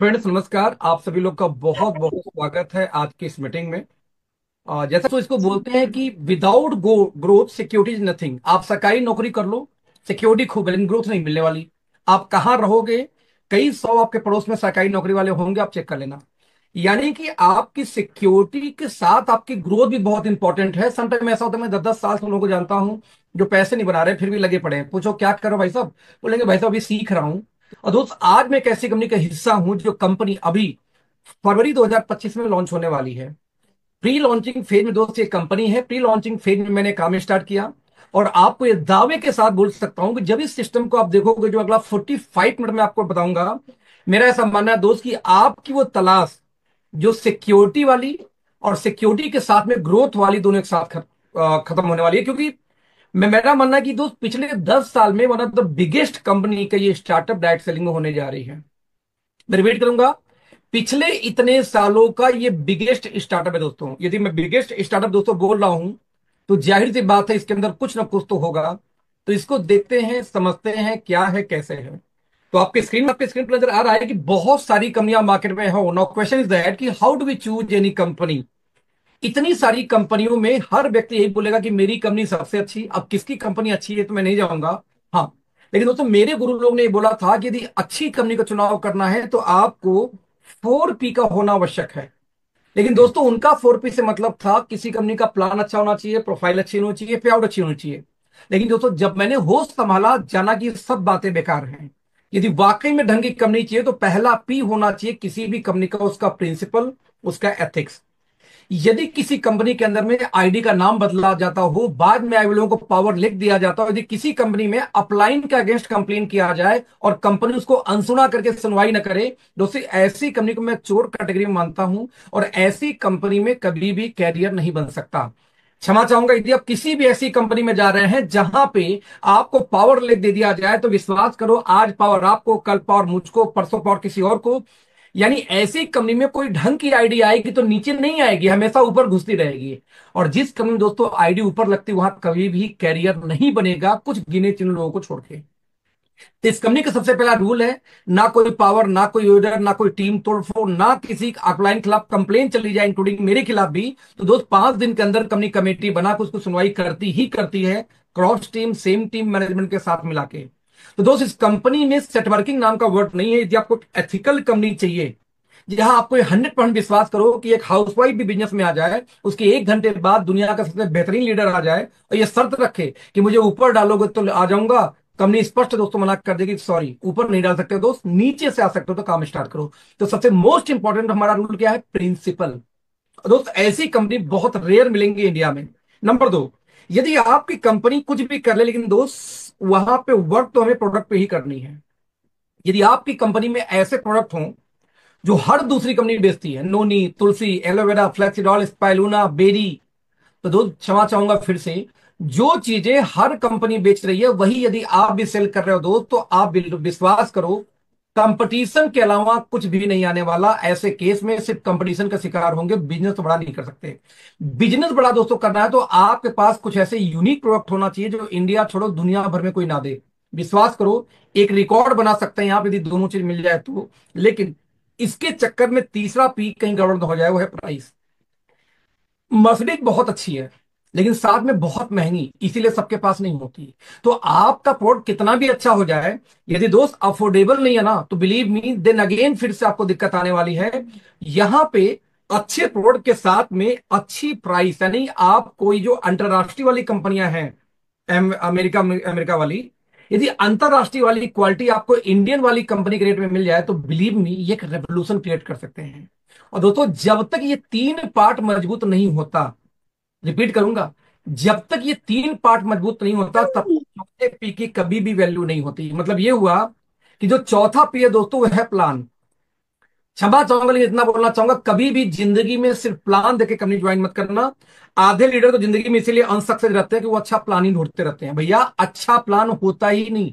Friends नमस्कार। आप सभी लोग का बहुत बहुत स्वागत है आज की इस मीटिंग में। जैसा तो इसको बोलते हैं कि without growth security is nothing. आप सरकारी नौकरी कर लो, सिक्योरिटी खूब है, लेकिन ग्रोथ नहीं मिलने वाली। आप कहाँ रहोगे? कई सौ आपके पड़ोस में सरकारी नौकरी वाले होंगे, आप चेक कर लेना। यानी कि आपकी सिक्योरिटी के साथ आपकी ग्रोथ भी बहुत इंपॉर्टेंट है। समटाइम ऐसा होता है, मैं 10-10 साल से उन लोगों को जानता हूं जो पैसे नहीं बना रहे फिर भी लगे पड़े हैं। पूछो क्या करो भाई साहब, बोलेंगे भाई साहब अभी सीख रहा हूं। और दोस्त, आज मैं एक ऐसी कंपनी का हिस्सा हूं जो कंपनी अभी फरवरी 2025 में लॉन्च होने वाली है। प्री लॉन्चिंग फेज में दोस्त ये कंपनी है। प्री लॉन्चिंग फेज में मैंने काम स्टार्ट किया और आपको ये दावे के साथ बोल सकता हूं कि जब इस सिस्टम को आप देखोगे, जो अगला 45 मिनट में आपको बताऊंगा, मेरा ऐसा मानना है दोस्त कि आपकी वो तलाश जो सिक्योरिटी वाली और सिक्योरिटी के साथ में ग्रोथ वाली दोनों एक साथ खत्म होने वाली है। क्योंकि मेरा मानना है कि दोस्त पिछले 10 साल में one of the biggest company का ये स्टार्टअप डायरेक्ट सेलिंग में होने जा रही है। मैं रिपीट करूंगा, पिछले इतने सालों का ये बिगेस्ट स्टार्टअप है दोस्तों। यदि मैं बिगेस्ट स्टार्टअप दोस्तों बोल रहा हूं तो जाहिर सी बात है इसके अंदर कुछ ना कुछ तो होगा। तो इसको देखते हैं, समझते हैं क्या है कैसे है। तो आपके स्क्रीन पर नजर आ रहा है कि बहुत सारी कंपनियां मार्केट में हो। नाउ क्वेश्चन इज दैट कि how do we choose any company. इतनी सारी कंपनियों में हर व्यक्ति यही बोलेगा कि मेरी कंपनी सबसे अच्छी। अब किसकी कंपनी अच्छी है तो मैं नहीं जाऊंगा। हाँ, लेकिन दोस्तों मेरे गुरु लोग ने ये बोला था कि यदि अच्छी कंपनी का चुनाव करना है तो आपको 4P का होना आवश्यक है। लेकिन दोस्तों उनका 4P से मतलब था किसी कंपनी का प्लान अच्छा होना चाहिए, प्रोफाइल अच्छी होनी चाहिए, पे आउट अच्छी होनी चाहिए। लेकिन दोस्तों जब मैंने होश संभाला, जाना कि ये सब बातें बेकार हैं। यदि वाकई में ढंग की कंपनी चाहिए तो पहला P होना चाहिए किसी भी कंपनी का, उसका प्रिंसिपल, उसका एथिक्स। यदि किसी कंपनी के अंदर में आईडी का नाम बदला जाता हो, बाद में आई लोगों को पावर लिख दिया जाता हो, यदि किसी कंपनी में अपलाइन के अगेंस्ट कंप्लेन किया जाए और कंपनी उसको अनसुना करके सुनवाई न करे, दोस्तों ऐसी कंपनी को मैं चोर कैटेगरी में मानता हूं और ऐसी कंपनी में कभी भी कैरियर नहीं बन सकता। क्षमा चाहूंगा, यदि आप किसी भी ऐसी कंपनी में जा रहे हैं जहां पे आपको पावर लिख दे दिया जाए तो विश्वास करो, आज पावर आपको, कल पावर मुझको, परसों पावर किसी और को। यानी ऐसी कंपनी में कोई ढंग की आईडी आएगी तो नीचे नहीं आएगी, हमेशा ऊपर घुसती रहेगी। और जिस कंपनी में दोस्तों आईडी ऊपर लगती वहां कभी भी कैरियर नहीं बनेगा, कुछ गिने चुने लोगों को छोड़ के। तो इस कंपनी का सबसे पहला रूल है, ना कोई पावर, ना कोई ऑर्डर, ना कोई टीम तोड़फोड़, ना किसी अपलाइन खिलाफ कंप्लेन चली जाए, इंक्लूडिंग मेरे खिलाफ भी, तो दोस्त 5 दिन के अंदर कंपनी कमेटी बना के उसको सुनवाई करती ही करती है, cross team, same team management के साथ मिला के। तो दोस्त इस कंपनी में सेटवर्किंग नाम का वर्ड नहीं है। यदि आपको एथिकल कंपनी चाहिए जहां आपको 100% विश्वास करो कि एक हाउसवाइफ भी बिजनेस में आ जाए, उसके 1 घंटे बाद दुनिया का सबसे बेहतरीन लीडर आ जाए और ये शर्त रखे कि मुझे ऊपर डालोगे तो आ जाऊंगा, कंपनी स्पष्ट दोस्तों मना कर देगी, सॉरी ऊपर नहीं डाल सकते दोस्त, नीचे से आ सकते हो तो काम स्टार्ट करो। तो सबसे मोस्ट इंपॉर्टेंट हमारा रूल क्या है? प्रिंसिपल। दोस्त ऐसी कंपनी बहुत रेयर मिलेंगी इंडिया में। नंबर 2, यदि आपकी कंपनी कुछ भी कर ले, लेकिन दोस्त वहां पे वर्क तो हमें प्रोडक्ट पे ही करनी है। यदि आपकी कंपनी में ऐसे प्रोडक्ट हों जो हर दूसरी कंपनी बेचती है, नोनी, तुलसी, एलोवेरा, फ्लेक्सीडॉल, स्पाइलूना, बेरी, तो दोस्त क्षमा चाहूंगा फिर से, जो चीजें हर कंपनी बेच रही है वही यदि आप भी सेल कर रहे हो दोस्त, तो आप विश्वास करो कंपटीशन के अलावा कुछ भी नहीं आने वाला। ऐसे केस में सिर्फ कंपटीशन का शिकार होंगे, बिजनेस तो बड़ा नहीं कर सकते। बिजनेस बड़ा दोस्तों करना है तो आपके पास कुछ ऐसे यूनिक प्रोडक्ट होना चाहिए जो इंडिया छोड़ो दुनिया भर में कोई ना दे। विश्वास करो, एक रिकॉर्ड बना सकते हैं आप यदि दोनों चीज मिल जाए तो। लेकिन इसके चक्कर में तीसरा पी कहीं गड़बड़ ना हो जाए, वो है प्राइस। मर्सिडीज बहुत अच्छी है लेकिन साथ में बहुत महंगी, इसीलिए सबके पास नहीं होती। तो आपका प्रोडक्ट कितना भी अच्छा हो जाए, यदि दोस्त अफोर्डेबल नहीं है ना, तो बिलीव मी देन अगेन फिर से आपको दिक्कत आने वाली है। यहां पे अच्छे प्रोडक्ट के साथ में अच्छी प्राइस, यानी आप कोई जो अंतरराष्ट्रीय वाली कंपनियां हैं, अमेरिका अमेरिका वाली, यदि अंतरराष्ट्रीय वाली क्वालिटी आपको इंडियन वाली कंपनी के रेट में मिल जाए तो बिलीव मी ये एक रेवोल्यूशन क्रिएट कर सकते हैं। और दोस्तों जब तक ये 3 पार्ट मजबूत नहीं होता, रिपीट करूंगा, जब तक ये 3 पार्ट मजबूत नहीं होता तब तक चौथे पी की कभी भी वैल्यू नहीं होती। मतलब ये हुआ कि जो चौथा पी है दोस्तों वो है प्लान। क्षमा चाहूंगा लेकिन इतना बोलना चाहूंगा, कभी भी जिंदगी में सिर्फ प्लान देके कंपनी ज्वाइन मत करना। आधे लीडर तो जिंदगी में इसीलिए अनसक्सेस रहते हैं कि वो अच्छा प्लान ही ढूंढते रहते हैं। भैया अच्छा प्लान होता ही नहीं।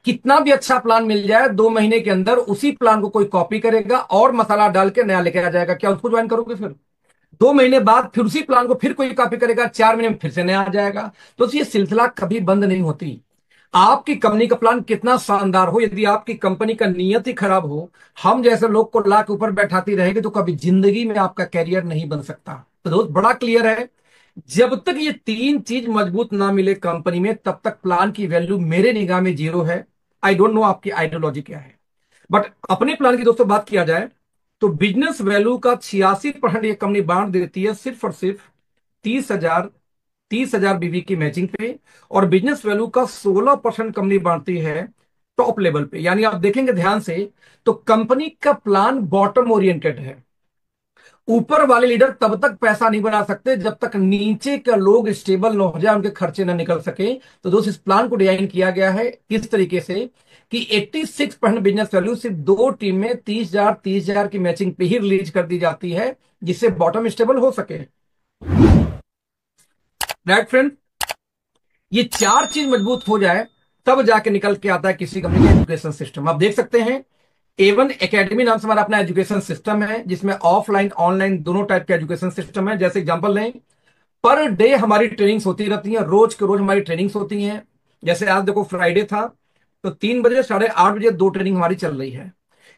कितना भी अच्छा प्लान मिल जाए, 2 महीने के अंदर उसी प्लान को कोई कॉपी करेगा और मसाला डाल के नया लेके आ जाएगा, क्या उसको ज्वाइन करोगे फिर? 2 महीने बाद फिर उसी प्लान को फिर कोई कॉपी करेगा, 4 महीने में फिर से नया आ जाएगा। तो ये सिलसिला कभी बंद नहीं होती। आपकी कंपनी का प्लान कितना शानदार हो, यदि आपकी कंपनी का नियत ही खराब हो, हम जैसे लोग को ला के ऊपर बैठाती रहेगी, तो कभी जिंदगी में आपका कैरियर नहीं बन सकता। तो दोस्त बड़ा क्लियर है, जब तक ये तीन चीज मजबूत ना मिले कंपनी में, तब तक प्लान की वैल्यू मेरे निगाह में जीरो है। आई डोंट नो आपकी आइडियोलॉजी क्या है, बट अपने प्लान की दोस्तों बात किया जाए तो बिजनेस वैल्यू का 86% ये कंपनी बांट देती है सिर्फ और सिर्फ 30,000 30,000 बीवी की मैचिंग पे, और बिजनेस वैल्यू का 16% कंपनी बांटती है टॉप लेवल पे। यानी आप देखेंगे ध्यान से, तो कंपनी का प्लान बॉटम ओरिएंटेड है। ऊपर वाले लीडर तब तक पैसा नहीं बना सकते जब तक नीचे के लोग स्टेबल ना हो जाए, उनके खर्चे ना निकल सके। तो दोस्त इस प्लान को डिजाइन किया गया है इस तरीके से कि 86% बिजनेस वैल्यू सिर्फ दो टीम में 30,000 की मैचिंग पे ही रिलीज कर दी जाती है, जिससे बॉटम स्टेबल हो सके। राइट फ्रेंड, ये चार चीज मजबूत हो जाए तब जाके निकल के आता है किसी कंपनी का एजुकेशन सिस्टम। आप देख सकते हैं, एवन एकेडमी नाम से हमारा अपना एजुकेशन सिस्टम है, जिसमें ऑफलाइन ऑनलाइन दोनों टाइप के एजुकेशन सिस्टम है। जैसे एग्जांपल लें, पर डे हमारी ट्रेनिंग्स होती रहती हैं, रोज के रोज हमारी ट्रेनिंग्स होती हैं। जैसे आज देखो फ्राइडे था, तो 3 बजे 8:30 दो ट्रेनिंग हमारी चल रही है।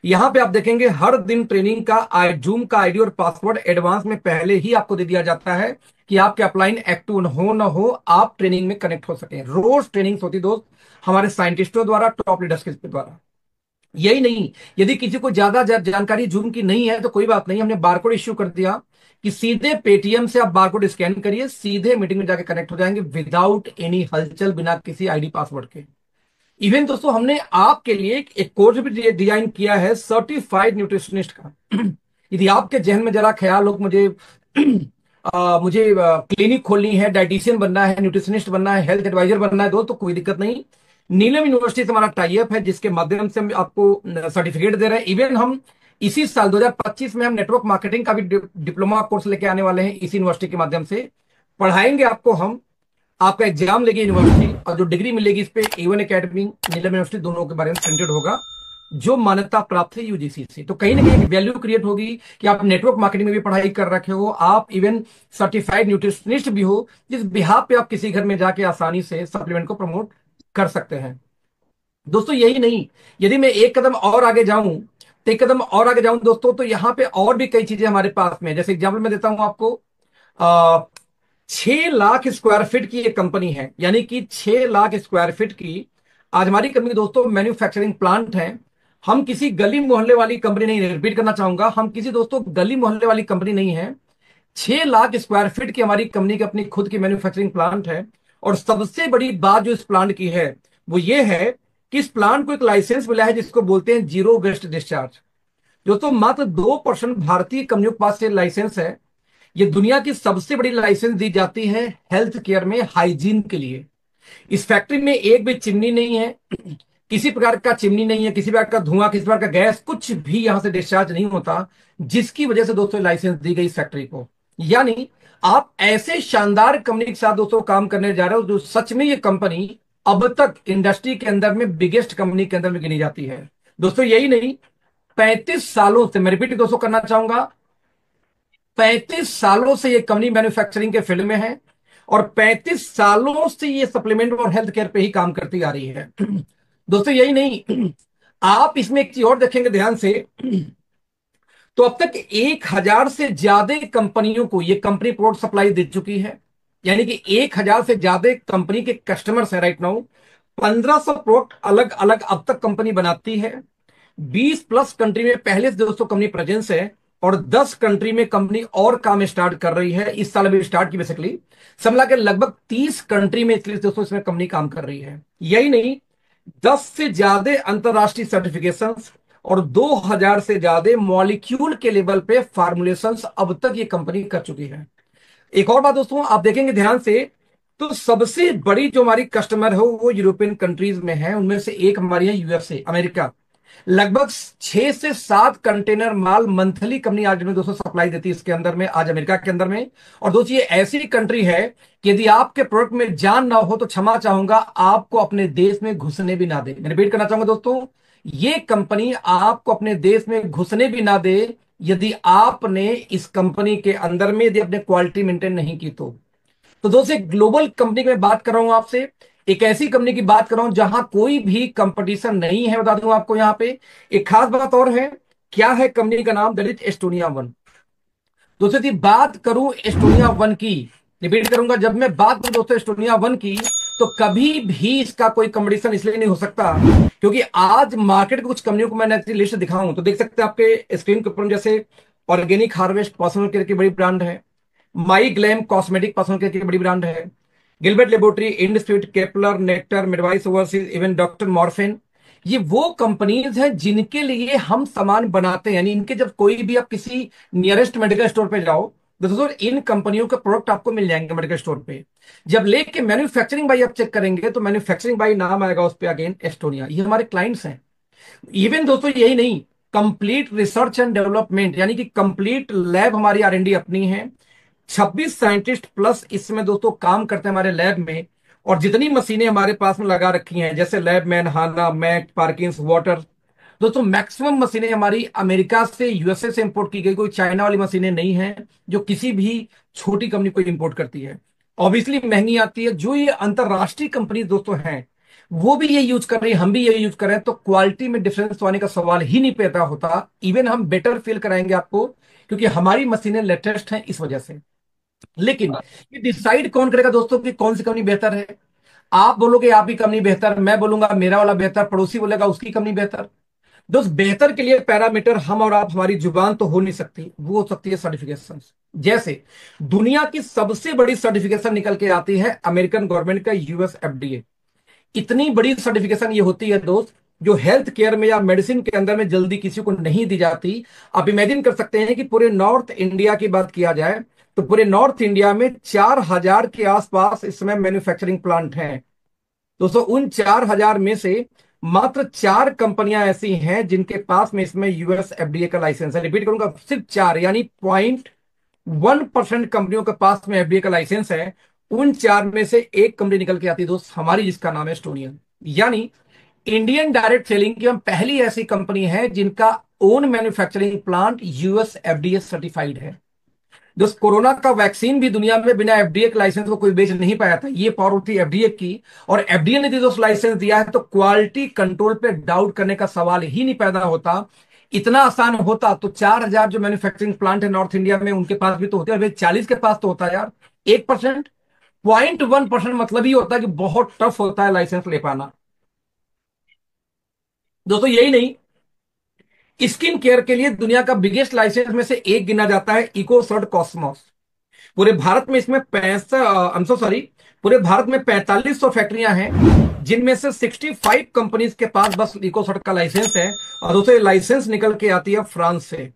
यहां पे आप देखेंगे हर दिन ट्रेनिंग का जूम का आईडी और पासवर्ड एडवांस में पहले ही आपको दे दिया जाता है कि आपके अपलाइन एक्टिव हो ना हो, आप ट्रेनिंग में कनेक्ट हो सके। रोज ट्रेनिंग होती दोस्त हमारे साइंटिस्टों द्वारा, टॉप लीडर्स के द्वारा। यही नहीं, यदि किसी को ज्यादा जानकारी जूम की नहीं है तो कोई बात नहीं, हमने बारकोड इश्यू कर दिया कि सीधे पेटीएम से आप बारकोड स्कैन करिए, सीधे मीटिंग में जाके कनेक्ट हो जाएंगे विदाउट एनी हलचल, बिना किसी आईडी पासवर्ड के। इवन दोस्तों हमने आपके लिए एक कोर्स भी डिजाइन किया है सर्टिफाइड न्यूट्रिशनिस्ट का। यदि आपके जहन में जरा ख्याल हो कि मुझे क्लिनिक खोलनी है, डाइटिशियन बनना है, न्यूट्रिशनिस्ट बनना है, हेल्थ एडवाइजर बनना है दोस्त, तो कोई दिक्कत नहीं। नीलम यूनिवर्सिटी से हमारा टाई अप है, जिसके माध्यम से हम आपको सर्टिफिकेट दे रहे हैं। इवन हम इसी साल 2025 में हम नेटवर्क मार्केटिंग का भी डिप्लोमा कोर्स लेके आने वाले हैं, इसी यूनिवर्सिटी के माध्यम से पढ़ाएंगे आपको हम। आपका एग्जाम लेगी यूनिवर्सिटी, और जो डिग्री मिलेगी इस पे एवन एकेडमी, नीलम यूनिवर्सिटी दोनों के बारे में प्रिंटेड होगा, जो मान्यता प्राप्त है यूजीसी से। तो कहीं ना कहीं वैल्यू क्रिएट होगी कि आप नेटवर्क मार्केटिंग में भी पढ़ाई कर रखे हो, आप इवन सर्टिफाइड न्यूट्रिशनिस्ट भी हो, जिस बिहाफ पे आप किसी घर में जाके आसानी से सप्लीमेंट को प्रमोट कर सकते हैं। दोस्तों यही नहीं, यदि मैं एक कदम और आगे जाऊं, तो एक कदम और आगे जाऊं दोस्तों, तो यहाँ पे और भी कई चीजें हमारे पास में, जैसे एग्जाम्पल मैं देता हूं आपको। 6 लाख स्क्वायर फीट की एक कंपनी है, यानी कि 6 लाख स्क्वायर फीट की आज हमारी कंपनी दोस्तों मैन्युफैक्चरिंग प्लांट है। हम किसी गली मोहल्ले वाली कंपनी नहीं, रिपीट करना चाहूंगा, हम किसी दोस्तों गली मोहल्ले वाली कंपनी नहीं है। 6 लाख स्क्वायर फीट की हमारी कंपनी की अपनी खुद की मैन्युफैक्चरिंग प्लांट है। और सबसे बड़ी बात जो इस प्लांट की है वो ये है कि इस प्लांट को एक लाइसेंस मिला है जिसको बोलते हैं जीरो वेस्ट डिस्चार्ज। दोस्तों मात्र 2% भारतीय कंपनियों के पास ये लाइसेंस है। ये दुनिया की सबसे बड़ी लाइसेंस दी जाती है हेल्थ केयर में हाइजीन के लिए। इस फैक्ट्री में एक भी चिमनी नहीं है, किसी प्रकार का चिमनी नहीं है, किसी प्रकार का धुआं, किसी प्रकार का गैस, कुछ भी यहां से डिस्चार्ज नहीं होता, जिसकी वजह से दोस्तों लाइसेंस दी गई इस फैक्ट्री को। यानी आप ऐसे शानदार कंपनी के साथ दोस्तों काम करने जा रहे हो, जो सच में ये कंपनी अब तक इंडस्ट्री के अंदर में बिगेस्ट कंपनी के अंदर में गिनी जाती है। दोस्तों यही नहीं, 35 सालों से, मैं रिपीट दोस्तों करना चाहूंगा, 35 सालों से ये कंपनी मैन्युफैक्चरिंग के फील्ड में है, और 35 सालों से ये सप्लीमेंट और हेल्थ केयर पे ही काम करती आ रही है। दोस्तों यही नहीं, आप इसमें एक चीज और देखेंगे ध्यान से, तो अब तक 1,000 से ज्यादा कंपनियों को ये कंपनी प्रोडक्ट सप्लाई दे चुकी है। यानी कि 1,000 से ज्यादा कंपनी के कस्टमर्स है राइट नाउ। 1,500 प्रोडक्ट अलग अलग अब तक कंपनी बनाती है। 20+ कंट्री में पहले से दोस्तों कंपनी प्रेजेंस है, और 10 कंट्री में कंपनी और काम स्टार्ट कर रही है, इस साल अभी स्टार्ट की बेसिकली। सब मिला के लगभग 30 कंट्री में इसलिए दोस्तों इसमें कंपनी काम कर रही है। यही नहीं, 10 से ज्यादा अंतरराष्ट्रीय सर्टिफिकेशंस और 2,000 से ज्यादा मॉलिक्यूल के लेवल पे फार्मुलेशंस अब तक ये कंपनी कर चुकी है। एक और बात दोस्तों आप देखेंगे ध्यान से, तो सबसे बड़ी जो हमारी कस्टमर है वो यूरोपियन कंट्रीज में है, उनमें से एक हमारी है यूएसए, अमेरिका। लगभग 6 से 7 कंटेनर माल मंथली कंपनी आज में दोस्तों सप्लाई देती है इसके अंदर में, आज अमेरिका के अंदर में। और दोस्तों ये ऐसी कंट्री है कि यदि आपके प्रोडक्ट में जान ना हो तो क्षमा चाहूंगा, आपको अपने देश में घुसने भी ना दे। मैं रिपीट करना चाहूंगा दोस्तों, ये कंपनी आपको अपने देश में घुसने भी ना दे यदि आपने इस कंपनी के अंदर में यदि अपने क्वालिटी मेंटेन नहीं की तो। दोस्तों एक ग्लोबल कंपनी की मैं बात कर रहा हूं आपसे, एक ऐसी कंपनी की बात कर रहा हूं जहां कोई भी कंपटीशन नहीं है, बता दूं आपको यहां पे। एक खास बात और है, क्या है कंपनी का नाम? That is Estonia one. दोस्तों यदि बात करूं एस्टोनिया वन की, रिपीट करूंगा, जब मैं बात करूं दोस्तों एस्टोनिया वन की, तो कभी भी इसका कोई कंपटीशन इसलिए नहीं हो सकता क्योंकि आज मार्केट की कुछ कंपनियों को मैंने लिस्ट दिखाऊं तो देख सकते हैं आपके स्क्रीन के ऊपर, जैसे ऑर्गेनिक हार्वेस्ट पर्सनल केयर की बड़ी ब्रांड है, My Glam cosmetic personal care की बड़ी ब्रांड है, गिलबर्ट लेबोरेटरी, इंडस्ट्रीट, केपलर, नेक्टर, मिडवाइस ओवरसीज, इवन डॉक्टर मॉर्फिन। ये वो कंपनीज हैं जिनके लिए हम सामान बनाते हैं, यानी इनके जब कोई भी आप किसी नियरेस्ट मेडिकल स्टोर पे जाओ, दोस्तों इन कंपनियों के प्रोडक्ट आपको मिल जाएंगे मेडिकल स्टोर पे। जब लेके मैन्युफैक्चरिंग बाई आप चेक करेंगे तो मैन्युफैक्चरिंग बाई नाम आएगा उस पर, अगेन एस्टोनिया, ये हमारे क्लाइंट्स हैं। इवन दोस्तों यही नहीं, कंप्लीट रिसर्च एंड डेवलपमेंट, यानी कि कंप्लीट लैब हमारी R&D अपनी है। 26 साइंटिस्ट प्लस इसमें दोस्तों काम करते हैं हमारे लैब में। और जितनी मशीनें हमारे पास में लगा रखी हैं, जैसे लैब मैन, हाना, मैक, पार्किंस, वाटर, दोस्तों मैक्सिमम मशीनें हमारी अमेरिका से, USA से इंपोर्ट की गई, कोई चाइना वाली मशीनें नहीं हैं जो किसी भी छोटी कंपनी को इंपोर्ट करती है। ऑब्वियसली महंगी आती है। जो ये अंतरराष्ट्रीय कंपनी दोस्तों हैं वो भी ये यूज कर रही है, हम भी ये यूज कर रहे हैं, तो क्वालिटी में डिफरेंस तो आने का सवाल ही नहीं पैदा होता। इवन हम बेटर फील कराएंगे आपको क्योंकि हमारी मशीनें लेटेस्ट हैं इस वजह से। लेकिन ये डिसाइड कौन करेगा दोस्तों कि कौन सी कंपनी बेहतर है? आप बोलोगे आपकी कंपनी बेहतर, मैं बोलूंगा मेरा वाला बेहतर, पड़ोसी बोलेगा उसकी कंपनी बेहतर। दोस्त बेहतर के लिए पैरामीटर हम और आप, हमारी जुबान तो हो नहीं सकती, वो हो सकती है सर्टिफिकेशन। जैसे दुनिया की सबसे बड़ी सर्टिफिकेशन निकल के आती है अमेरिकन गवर्नमेंट का, US FDA। इतनी बड़ी सर्टिफिकेशन ये होती है दोस्त, जो हेल्थ केयर में या मेडिसिन के अंदर में जल्दी किसी को नहीं दी जाती। आप इमेजिन कर सकते हैं कि पूरे नॉर्थ इंडिया की बात किया जाए तो पूरे नॉर्थ इंडिया में 4000 के आसपास इसमें मैन्युफैक्चरिंग प्लांट हैं। दोस्तों उन 4000 में से मात्र 4 कंपनियां ऐसी हैं जिनके पास में इसमें US FDA का लाइसेंस है। रिपीट करूंगा, सिर्फ 4, यानी 0.1% कंपनियों के पास में FDA का लाइसेंस है। उन 4 में से एक कंपनी निकल के आती है दोस्त हमारी, जिसका नाम है स्टोनियन। यानी इंडियन डायरेक्ट सेलिंग की हम पहली ऐसी कंपनी है जिनका own manufacturing plant US FDA certified है। दोस्त कोरोना का वैक्सीन भी दुनिया में बिना FDA के लाइसेंस को कोई बेच नहीं पाया था, ये पावर थी FDA की। और FDA ने दोस्त लाइसेंस दिया है तो क्वालिटी कंट्रोल पे डाउट करने का सवाल ही नहीं पैदा होता। इतना आसान होता तो 4000 जो मैन्युफैक्चरिंग प्लांट है नॉर्थ इंडिया में उनके पास भी तो होते हैं, 40 के पास तो होता है यार। 1%, 0.1% मतलब ही होता है कि बहुत टफ होता है लाइसेंस ले पाना। दोस्तों यही नहीं, स्किन केयर के लिए दुनिया का बिगेस्ट लाइसेंस में से एक गिना जाता है इकोसर्ट कॉस्मोस। पूरे भारत में इसमें 65, सॉरी, पूरे भारत में 4500 फैक्ट्रियां हैं जिनमें से 65 कंपनीज के पास बस इकोसर्ट का लाइसेंस है। और दूसरे लाइसेंस निकल के आती है फ्रांस से।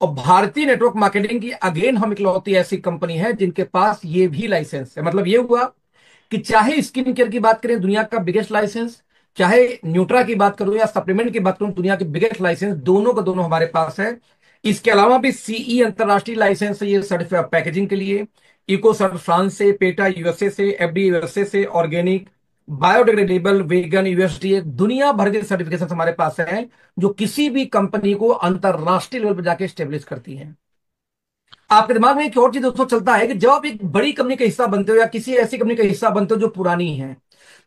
और भारतीय नेटवर्क मार्केटिंग की अगेन हम इकलौती ऐसी कंपनी है जिनके पास ये भी लाइसेंस है। मतलब ये हुआ कि चाहे स्किन केयर की बात करें, दुनिया का बिगेस्ट लाइसेंस, चाहे न्यूट्रा की बात करूं या सप्लीमेंट की बात करूं, दुनिया के बिगेस्ट लाइसेंस दोनों का दोनों हमारे पास है। इसके अलावा भी CE अंतरराष्ट्रीय लाइसेंस है ये सर्टिफाइड पैकेजिंग के लिए, इको सर्ट फ्रांस से, पेटा USA से, FDA USA से, ऑर्गेनिक, बायोडिग्रेडेबल, वेगन, USDA, दुनिया भर के सर्टिफिकेशन हमारे पास हैं जो किसी भी कंपनी को अंतरराष्ट्रीय लेवल पर जाके स्टेब्लिश करती हैं। आपके दिमाग में एक और चीज दोस्तों चलता है कि जब आप एक बड़ी कंपनी का हिस्सा बनते हो या किसी ऐसी कंपनी का हिस्सा बनते हो जो पुरानी है,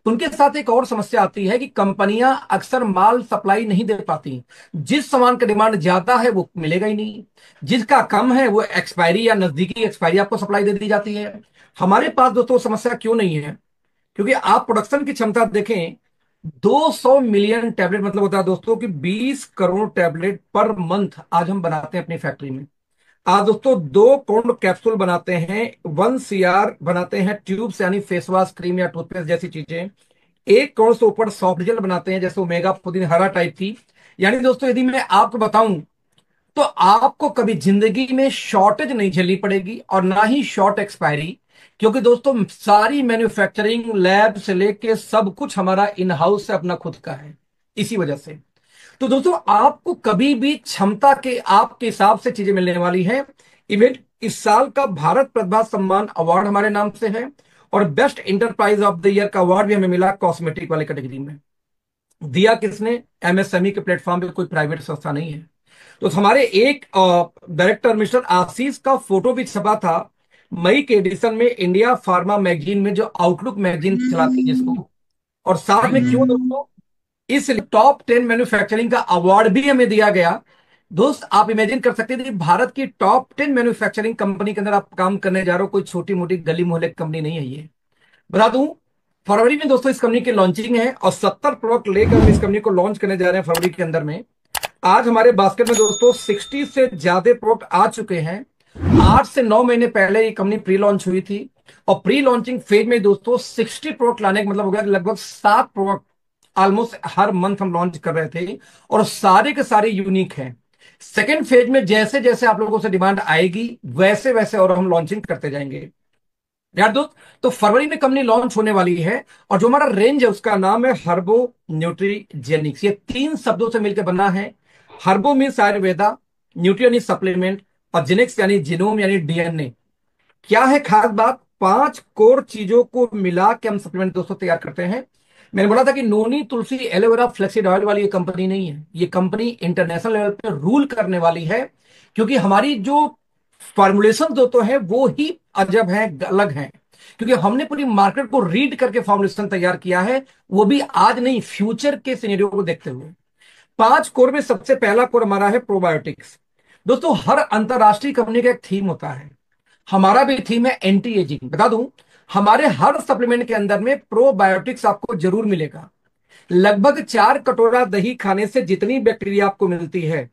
तो उनके साथ एक और समस्या आती है कि कंपनियां अक्सर माल सप्लाई नहीं दे पाती। जिस सामान का डिमांड ज्यादा है वो मिलेगा ही नहीं, जिसका कम है वो एक्सपायरी या नजदीकी एक्सपायरी आपको सप्लाई दे दी जाती है। हमारे पास दोस्तों समस्या क्यों नहीं है? क्योंकि आप प्रोडक्शन की क्षमता देखें, 200 मिलियन टैबलेट, मतलब होता है दोस्तों कि 20 करोड़ टैबलेट पर मंथ आज हम बनाते हैं अपनी फैक्ट्री में। आज दोस्तों 2 करोड़ कैप्सूल बनाते हैं, 1 CR बनाते हैं ट्यूब्स, यानी फेस वॉश, क्रीम या टूथपेस्ट जैसी चीजें। 1 करोड़ से ऊपर सॉफ्ट जेल बनाते हैं, जैसे ओमेगा पुदीन हरा टाइप की। यानी दोस्तों यदि मैं आपको बताऊं तो आपको कभी जिंदगी में शॉर्टेज नहीं झेलनी पड़ेगी और ना ही शॉर्ट एक्सपायरी, क्योंकि दोस्तों सारी मैन्युफैक्चरिंग लैब से लेके सब कुछ हमारा इन हाउस से अपना खुद का है। इसी वजह से तो दोस्तों आपको कभी भी क्षमता के आपके हिसाब से चीजें मिलने वाली हैं। इवेंट इस साल का भारत प्रतिभा सम्मान अवार्ड हमारे नाम से है और best enterprise of the year का अवार्ड भी हमें मिला कॉस्मेटिक वाले कैटेगरी में। दिया किसने? MSME के प्लेटफॉर्म पे, कोई प्राइवेट संस्था नहीं है। तो हमारे एक डायरेक्टर मिस्टर आशीष का फोटो भी छपा था मई के एडिशन में इंडिया फार्मा मैगजीन में, जो आउटलुक मैगजीन चलाती है जिसको, और साथ में क्यों दोस्तों, इसलिए टॉप 10 मैन्युफैक्चरिंग का अवार्ड भी हमें दिया गया। दोस्त आप इमेजिन कर सकते थे, भारत की टॉप 10 मैन्युफैक्चरिंग कंपनी के अंदर आप काम करने जा रहे हो, कोई छोटी मोटी गली मोहल्ले की कंपनी नहीं है ये। बता दूं, फरवरी में दोस्तों इस कंपनी की लॉन्चिंग है और 70 प्रोडक्ट लेकर हम इस कंपनी को लॉन्च करने जा रहे हैं फरवरी के अंदर में। आज हमारे बास्केट में दोस्तों 60 से ज्यादा प्रोडक्ट आ चुके हैं। 8 से 9 महीने पहले ये कंपनी प्री लॉन्च हुई थी और प्री लॉन्चिंग फेज में दोस्तों 60 प्रोडक्ट लाने का मतलब हो गया कि लगभग 7 प्रोडक्ट ऑलमोस्ट हर मंथ हम लॉन्च कर रहे थे और सारे के सारे यूनिक हैं। सेकेंड फेज में जैसे जैसे आप लोगों से डिमांड आएगी वैसे वैसे और हम लॉन्चिंग करते जाएंगे यार दोस्त। तो फरवरी में कंपनी लॉन्च होने वाली है और जो हमारा रेंज है उसका नाम है हर्बो न्यूट्रीजेनिक्स। ये 3 शब्दों से मिलकर बना है। हर्बो मीन्स आयुर्वेदा, न्यूट्री यानी सप्लीमेंट, और जेनिक्स यानी जीनोम यानी डीएनए। क्या है खास बात, 5 कोर चीजों को मिला के हम सप्लीमेंट दोस्तों तैयार करते हैं। मैंने बोला था कि नोनी तुलसी एलोवेरा फ्लेक्सीड ऑयल वाली ये कंपनी नहीं है, ये कंपनी इंटरनेशनल लेवल पे रूल करने वाली है, क्योंकि हमारी जो फॉर्मुलेशन दोस्तों है वो ही अजब है, अलग है। क्योंकि हमने पूरी मार्केट को रीड करके फॉर्मुलेशन तैयार किया है, वो भी आज नहीं फ्यूचर के सिनेरियो को देखते हुए। 5 कोर में सबसे पहला कोर हमारा है प्रोबायोटिक्स। दोस्तों हर अंतरराष्ट्रीय कंपनी का एक थीम होता है, हमारा भी थीम है एंटी एजिंग। बता दूं, हमारे हर सप्लीमेंट के अंदर में प्रोबायोटिक्स आपको जरूर मिलेगा। लगभग 4 कटोरा दही खाने से जितनी बैक्टीरिया आपको मिलती है,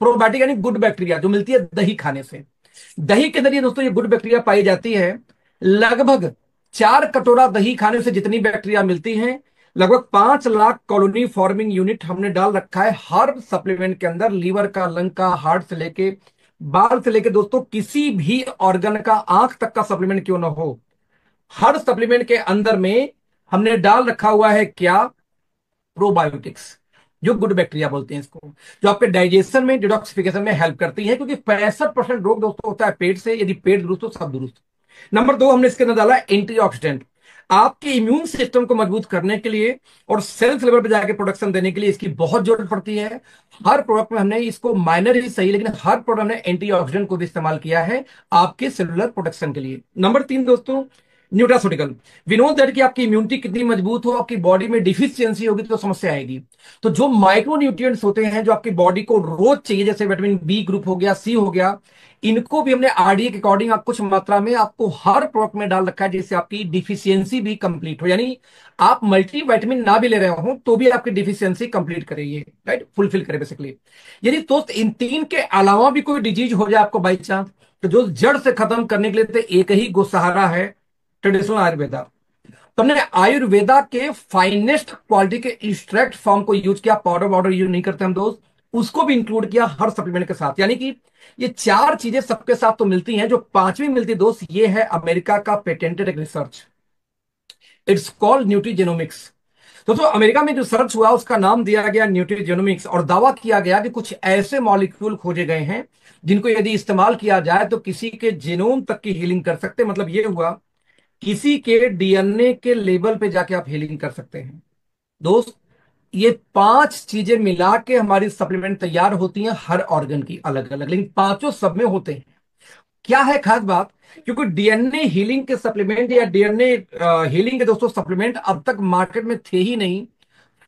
प्रोबायोटिक यानी गुड बैक्टीरिया जो मिलती है दही खाने से, दही के अंदर ये दोस्तों ये गुड बैक्टीरिया पाई जाती है। लगभग 4 कटोरा दही खाने से जितनी बैक्टीरिया मिलती है, लगभग 5 लाख कॉलोनी फॉर्मिंग यूनिट हमने डाल रखा है हर सप्लीमेंट के अंदर। लीवर का, लंग का, हार्ट से लेके बाल से लेके दोस्तों किसी भी ऑर्गन का, आंख तक का सप्लीमेंट क्यों ना हो, हर सप्लीमेंट के अंदर में हमने डाल रखा हुआ है क्या, प्रोबायोटिक्स, जो गुड बैक्टीरिया बोलते हैं इसको, जो आपके डाइजेशन में, डिटॉक्सिफिकेशन में हेल्प करती है। क्योंकि 65% रोग दोस्तों होता है पेट से, यदि पेट दुरुस्त हो सब दुरुस्त। नंबर 2 हमने इसके अंदर डाला एंटीऑक्सीडेंट, आपके इम्यून सिस्टम को मजबूत करने के लिए और सेल्स लेवल पर जाकर प्रोडक्शन देने के लिए इसकी बहुत जरूरत पड़ती है। हर प्रोडक्ट में हमने इसको, माइनर ही सही लेकिन हर प्रोडक्ट में एंटीऑक्सीडेंट को भी इस्तेमाल किया है आपके सेलुलर प्रोटेक्शन के लिए। नंबर 3 दोस्तों न्यूट्रास्यूटिकल। वी नो दैट कि आपकी इम्यूनिटी कितनी मजबूत हो, आपकी बॉडी में डिफिशियंसी होगी तो समस्या आएगी। तो जो माइक्रो न्यूट्रिएंट्स होते हैं जो आपकी बॉडी को रोज चाहिए, जैसे विटामिन बी ग्रुप हो गया, सी हो गया, इनको भी हमने आरडीए के अकॉर्डिंग आप कुछ मात्रा में आपको हर प्रोडक्ट में डाल रखा है, जिससे आपकी डिफिशियंसी भी कंप्लीट हो। यानी आप मल्टी विटामिन ना भी ले रहे हो तो भी आपकी डिफिशियंसी कंप्लीट करेगी, राइट, फुलफिल करे बेसिकली। यदि दोस्त इन 3 के अलावा भी कोई डिजीज हो जाए आपको बाई चांस, तो जो जड़ से खत्म करने के लिए तो एक ही गुस्सहारा है, ट्रेडिशनल आयुर्वेदा। तो हमने आयुर्वेदा के फाइनेस्ट क्वालिटी के एक्सट्रैक्ट फॉर्म को यूज किया, पाउडर वाउडर यूज नहीं करते हम दोस्त, उसको भी इंक्लूड किया हर सप्लीमेंट के साथ। यानी कि ये 4 चीजें सबके साथ तो मिलती हैं, जो पांचवी मिलती दोस्त ये है अमेरिका का पेटेंटेड एक रिसर्च, इट्स कॉल्ड न्यूट्रीजेनोमिक्स। दोस्तों अमेरिका में जो सर्च हुआ उसका नाम दिया गया न्यूट्रीजेनोमिक्स, और दावा किया गया कि कुछ ऐसे मॉलिक्यूल खोजे गए हैं जिनको यदि इस्तेमाल किया जाए तो किसी के जीनोम तक की हीलिंग कर सकते हैं। मतलब ये हुआ किसी के डीएनए के लेवल पे जाके आप हीलिंग कर सकते हैं। दोस्त ये 5 चीजें मिला के हमारी सप्लीमेंट तैयार होती हैं हर ऑर्गन की अलग अलग, लेकिन पांचों सब में होते हैं। क्या है खास बात, क्योंकि डीएनए हीलिंग के सप्लीमेंट या डीएनए हीलिंग के दोस्तों सप्लीमेंट अब तक मार्केट में थे ही नहीं।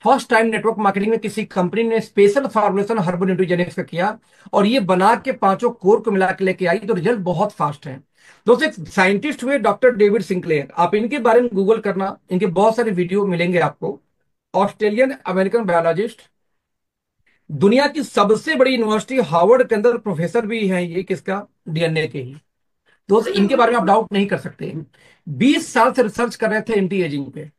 फर्स्ट टाइम नेटवर्क मार्केटिंग में किसी कंपनी ने स्पेशल फॉर्मुलेशन हर्बल न्यूट्रीजेनिक्स का किया और ये बना के पांचों कोर को मिला के लेके आई, तो रिजल्ट बहुत फास्ट है। दोस्तों एक साइंटिस्ट हुए डॉक्टर डेविड सिंक्लेयर, आप इनके बारे में गूगल करना, इनके बहुत सारे वीडियो मिलेंगे आपको। ऑस्ट्रेलियन अमेरिकन बायोलॉजिस्ट, दुनिया की सबसे बड़ी यूनिवर्सिटी हार्वर्ड के अंदर प्रोफेसर भी हैं ये, किसका, डीएनए के ही। दोस्त इनके बारे में आप डाउट नहीं कर सकते, 20 साल से रिसर्च कर रहे थे एंटी एजिंग पे।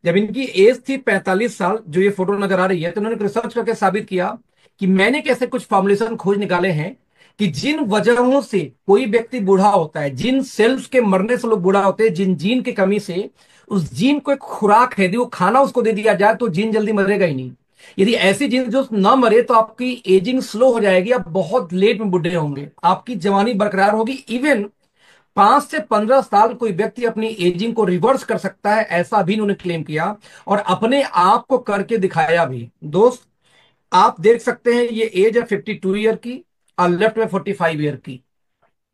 जब इनकी एज थी 45 साल, जो ये फोटो नजर आ रही है, तो उन्होंने रिसर्च करके साबित किया कि मैंने कैसे कुछ फॉर्मुलेशन खोज निकाले हैं कि जिन वजहों से कोई व्यक्ति बूढ़ा होता है, जिन सेल्स के मरने से लोग बूढ़ा होते हैं, जिन जीन की कमी से, उस जीन को एक खुराक है, यदि वो खाना उसको दे दिया जाए तो जीन जल्दी मरेगा ही नहीं। यदि ऐसी जीन जो ना मरे तो आपकी एजिंग स्लो हो जाएगी, आप बहुत लेट में बूढ़े होंगे, आपकी जवानी बरकरार होगी। इवन 5 से 15 साल कोई व्यक्ति अपनी एजिंग को रिवर्स कर सकता है, ऐसा भी उन्होंने क्लेम किया और अपने आप को करके दिखाया भी। दोस्त आप देख सकते हैं ये एज है 52 ईयर की और लेफ्ट में 45 ईयर की।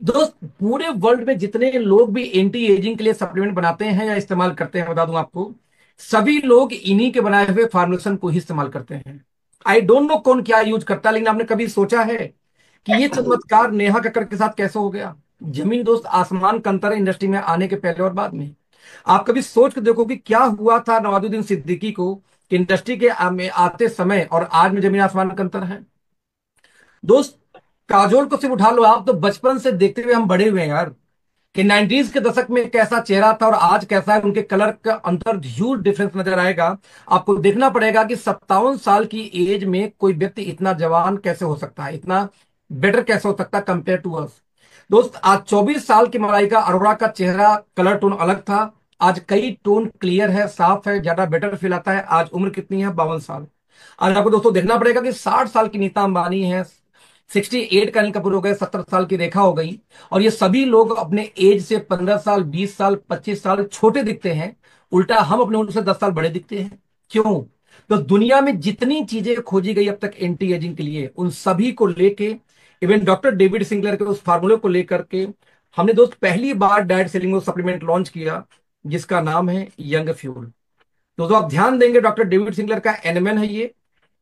दोस्त पूरे वर्ल्ड में जितने लोग भी एंटी एजिंग के लिए सप्लीमेंट बनाते हैं या इस्तेमाल करते हैं, बता दूं आपको, सभी लोग इन्हीं के बनाए हुए फार्मुलेशन को ही इस्तेमाल करते हैं। आई डोंट नो कौन क्या यूज करता है, लेकिन आपने कभी सोचा है कि ये चमत्कार नेहा कक्कड़ के साथ कैसे हो गया? जमीन दोस्त आसमान का अंतर है इंडस्ट्री में आने के पहले और बाद में। आप कभी सोच के देखो कि क्या हुआ था नवाजुद्दीन सिद्दीकी को, कि इंडस्ट्री के में आते समय और आज में जमीन आसमान का अंतर है। दोस्त, काजोल को सिर्फ उठा लो, आप तो बचपन से देखते हुए हम बड़े हुए हैं यार, कि 90s के दशक में कैसा चेहरा था और आज कैसा है, उनके कलर का अंतर ह्यूज डिफरेंस नजर आएगा। आपको देखना पड़ेगा कि 57 साल की एज में कोई व्यक्ति इतना जवान कैसे हो सकता है, इतना बेटर कैसे हो सकता है कंपेयर टू अस। दोस्त, आज 24 साल की मलाइका अरोड़ा का चेहरा कलर टोन अलग था, आज कई टोन क्लियर है, साफ है, ज्यादा बेटर फील आता है। आज उम्र कितनी है? 52 साल। आज आपको दोस्तों देखना पड़ेगा कि 60 साल की नीता अंबानी है, 68 का अनिल कपूर हो गए, 70 साल की रेखा हो गई, और ये सभी लोग अपने एज से 15 साल, 20 साल, 25 साल छोटे दिखते हैं। उल्टा हम अपने उनसे 10 साल बड़े दिखते हैं। क्यों? तो दुनिया में जितनी चीजें खोजी गई अब तक एंटी एजिंग के लिए, उन सभी को लेके, इवन डॉक्टर डेविड सिंगलर के उस फार्मूले को लेकर के, हमने दोस्त पहली बार डाइट सेलिंग सप्लीमेंट लॉन्च किया, जिसका नाम है यंग फ्यूल। दोस्तों आप ध्यान देंगे, डॉक्टर डेविड सिंगलर का एनएमएन है ये,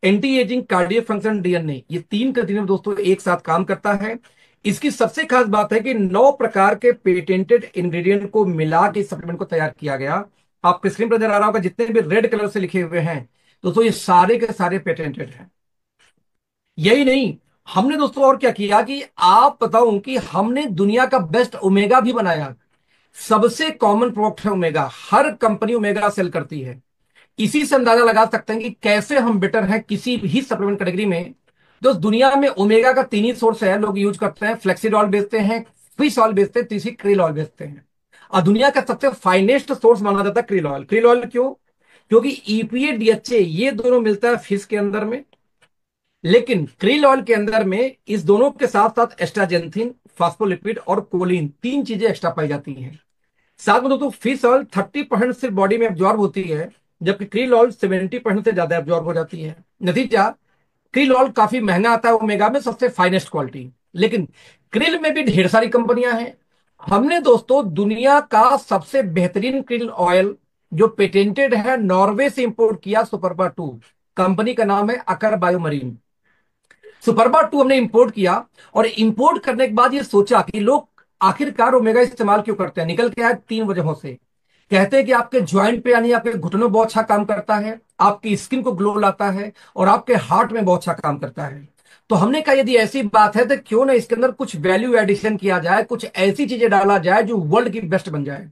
anti ageing cardiac function DNA, ये तीन कंटिन्यू दोस्तों एक साथ काम करता है। इसकी सबसे खास बात है कि 9 प्रकार के पेटेंटेड इंग्रेडिएंट को मिला के सप्लीमेंट को तैयार किया गया। आपके स्क्रीन पर नजर आ रहा होगा जितने भी रेड कलर से लिखे हुए हैं दोस्तों, ये सारे के सारे पेटेंटेड हैं। यही नहीं, हमने दोस्तों और क्या किया कि आप बताऊं कि हमने दुनिया का बेस्ट ओमेगा भी बनाया। सबसे कॉमन प्रोडक्ट है ओमेगा, हर कंपनी ओमेगा सेल करती है। इसी से अंदाजा लगा सकते हैं कि कैसे हम बेटर हैं किसी भी सप्लीमेंट कैटेगरी में। दोस्त, दुनिया में ओमेगा का तीन ही सोर्स है, लोग यूज करते हैं, फ्लेक्सीड ऑयल बेचते हैं, फिश ऑयल बेचते हैं, तीसरी क्रिल ऑयल बेचते हैं। और दुनिया का सबसे फाइनेस्ट सोर्स माना जाता है क्रिल ऑयल। क्रिल ऑयल क्यों? क्योंकि ईपीए डीएचए ये दोनों मिलता है फिश के अंदर में, लेकिन क्रिल ऑयल के अंदर में इस दोनों के साथ साथ एस्ट्राजेंथिन, फास्फोलिपिड और कोलिन, तीन चीजें एक्स्ट्रा पाई जाती हैं। साथ में दोस्तों फिश ऑयल 30% सिर्फ बॉडी में एब्जॉर्ब होती है, जबकि क्रिल ऑयल 70% से ज्यादा एब्जॉर्ब हो जाती है। नतीजा, क्रिल ऑयल काफी महंगा आता है ओमेगा में, सबसे फाइनेस्ट क्वालिटी। लेकिन क्रिल में भी ढेर सारी कंपनियां हैं। हमने दोस्तों दुनिया का सबसे बेहतरीन क्रिल ऑयल जो पेटेंटेड है नॉर्वे से इंपोर्ट किया, सुपरबा टू, कंपनी का नाम है अकर बायोमरीन। सुपरबा टू हमने इंपोर्ट किया, और इंपोर्ट करने के बाद ये सोचा कि लोग आखिरकार ओमेगा इस्तेमाल क्यों करते हैं। निकल के आया तीन वजहों से। कहते हैं कि आपके ज्वाइंट पे यानी आपके घुटनों में बहुत अच्छा काम करता है, आपकी स्किन को ग्लो लाता है, और आपके हार्ट में बहुत अच्छा काम करता है। तो हमने कहा यदि ऐसी बात है तो क्यों ना इसके अंदर कुछ वैल्यू एडिशन किया जाए, कुछ ऐसी चीजें डाला जाए जो वर्ल्ड की बेस्ट बन जाए।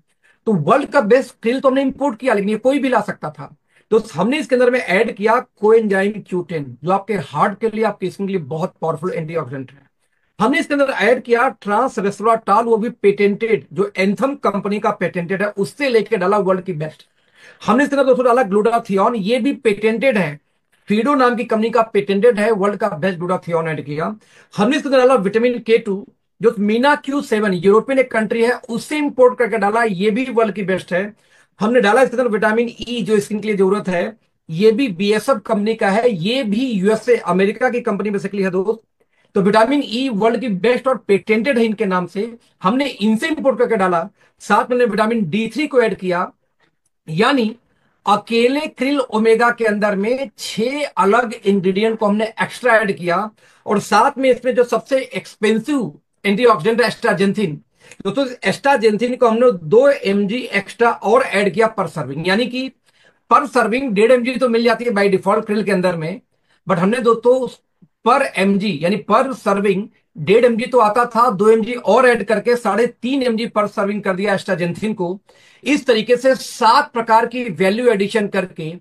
तो वर्ल्ड का बेस्ट क्रिल तो हमने इंपोर्ट किया, लेकिन ये कोई भी ला सकता था। तो हमने इसके अंदर में ऐड किया कोएंजाइम Q10, जो आपके हार्ट के लिए, आपकी स्किन के लिए बहुत पावरफुल एंटीऑक्सीडेंट है। हमने इसके अंदर ऐड किया ट्रांस रेस्वराट्राल, वो भी पेटेंटेड, जो एंथम कंपनी का पेटेंटेड है, उससे लेके डाला वर्ल्ड की बेस्ट। हमने इसके अंदर दोस्तों डाला ग्लूटाथियोन, ये भी पेटेंटेड है, फीडो नाम की कंपनी का पेटेंटेड है, वर्ल्ड का बेस्ट ग्लूटाथियोन ऐड किया। हमने इसके अंदर डाला विटामिन K2, जो मीना Q7 यूरोपियन एक कंट्री है उससे इंपोर्ट करके डाला, ये भी वर्ल्ड की बेस्ट है। हमने डाला इसके अंदर विटामिन E, जो स्किन के लिए जरूरत है, ये भी बीएसएफ कंपनी का है, ये भी यूएसए अमेरिका की कंपनी बेसिकली है दोस्त। तो विटामिन E वर्ल्ड की बेस्ट और पेटेंटेड है इनके नाम से, हमने इनसे इंपोर्ट करके डाला। साथ में विटामिन D3 को ऐड किया, यानी अकेले क्रिल ओमेगा के अंदर में 6 अलग इंग्रेडिएंट को हमने एक्स्ट्रा ऐड किया। और साथ में इसमें जो सबसे एक्सपेंसिव एंटीऑक्सीडेंट है एस्ट्राजेंथिन, दोस्तों एस्ट्राजेंथिन को हमने 2 mg एक्स्ट्रा और ऐड किया पर सर्विंग, यानी कि पर सर्विंग 1.5 mg तो मिल जाती है बाय डिफॉल्ट क्रिल के अंदर में, बट हमने दोस्तों पर mg यानी पर सर्विंग 1.5 mg तो आता था, 2 mg और ऐड करके 3.5 mg पर सर्विंग कर दिया एस्ट्राजेंथिन को। इस तरीके से 7 प्रकार की वैल्यू एडिशन करके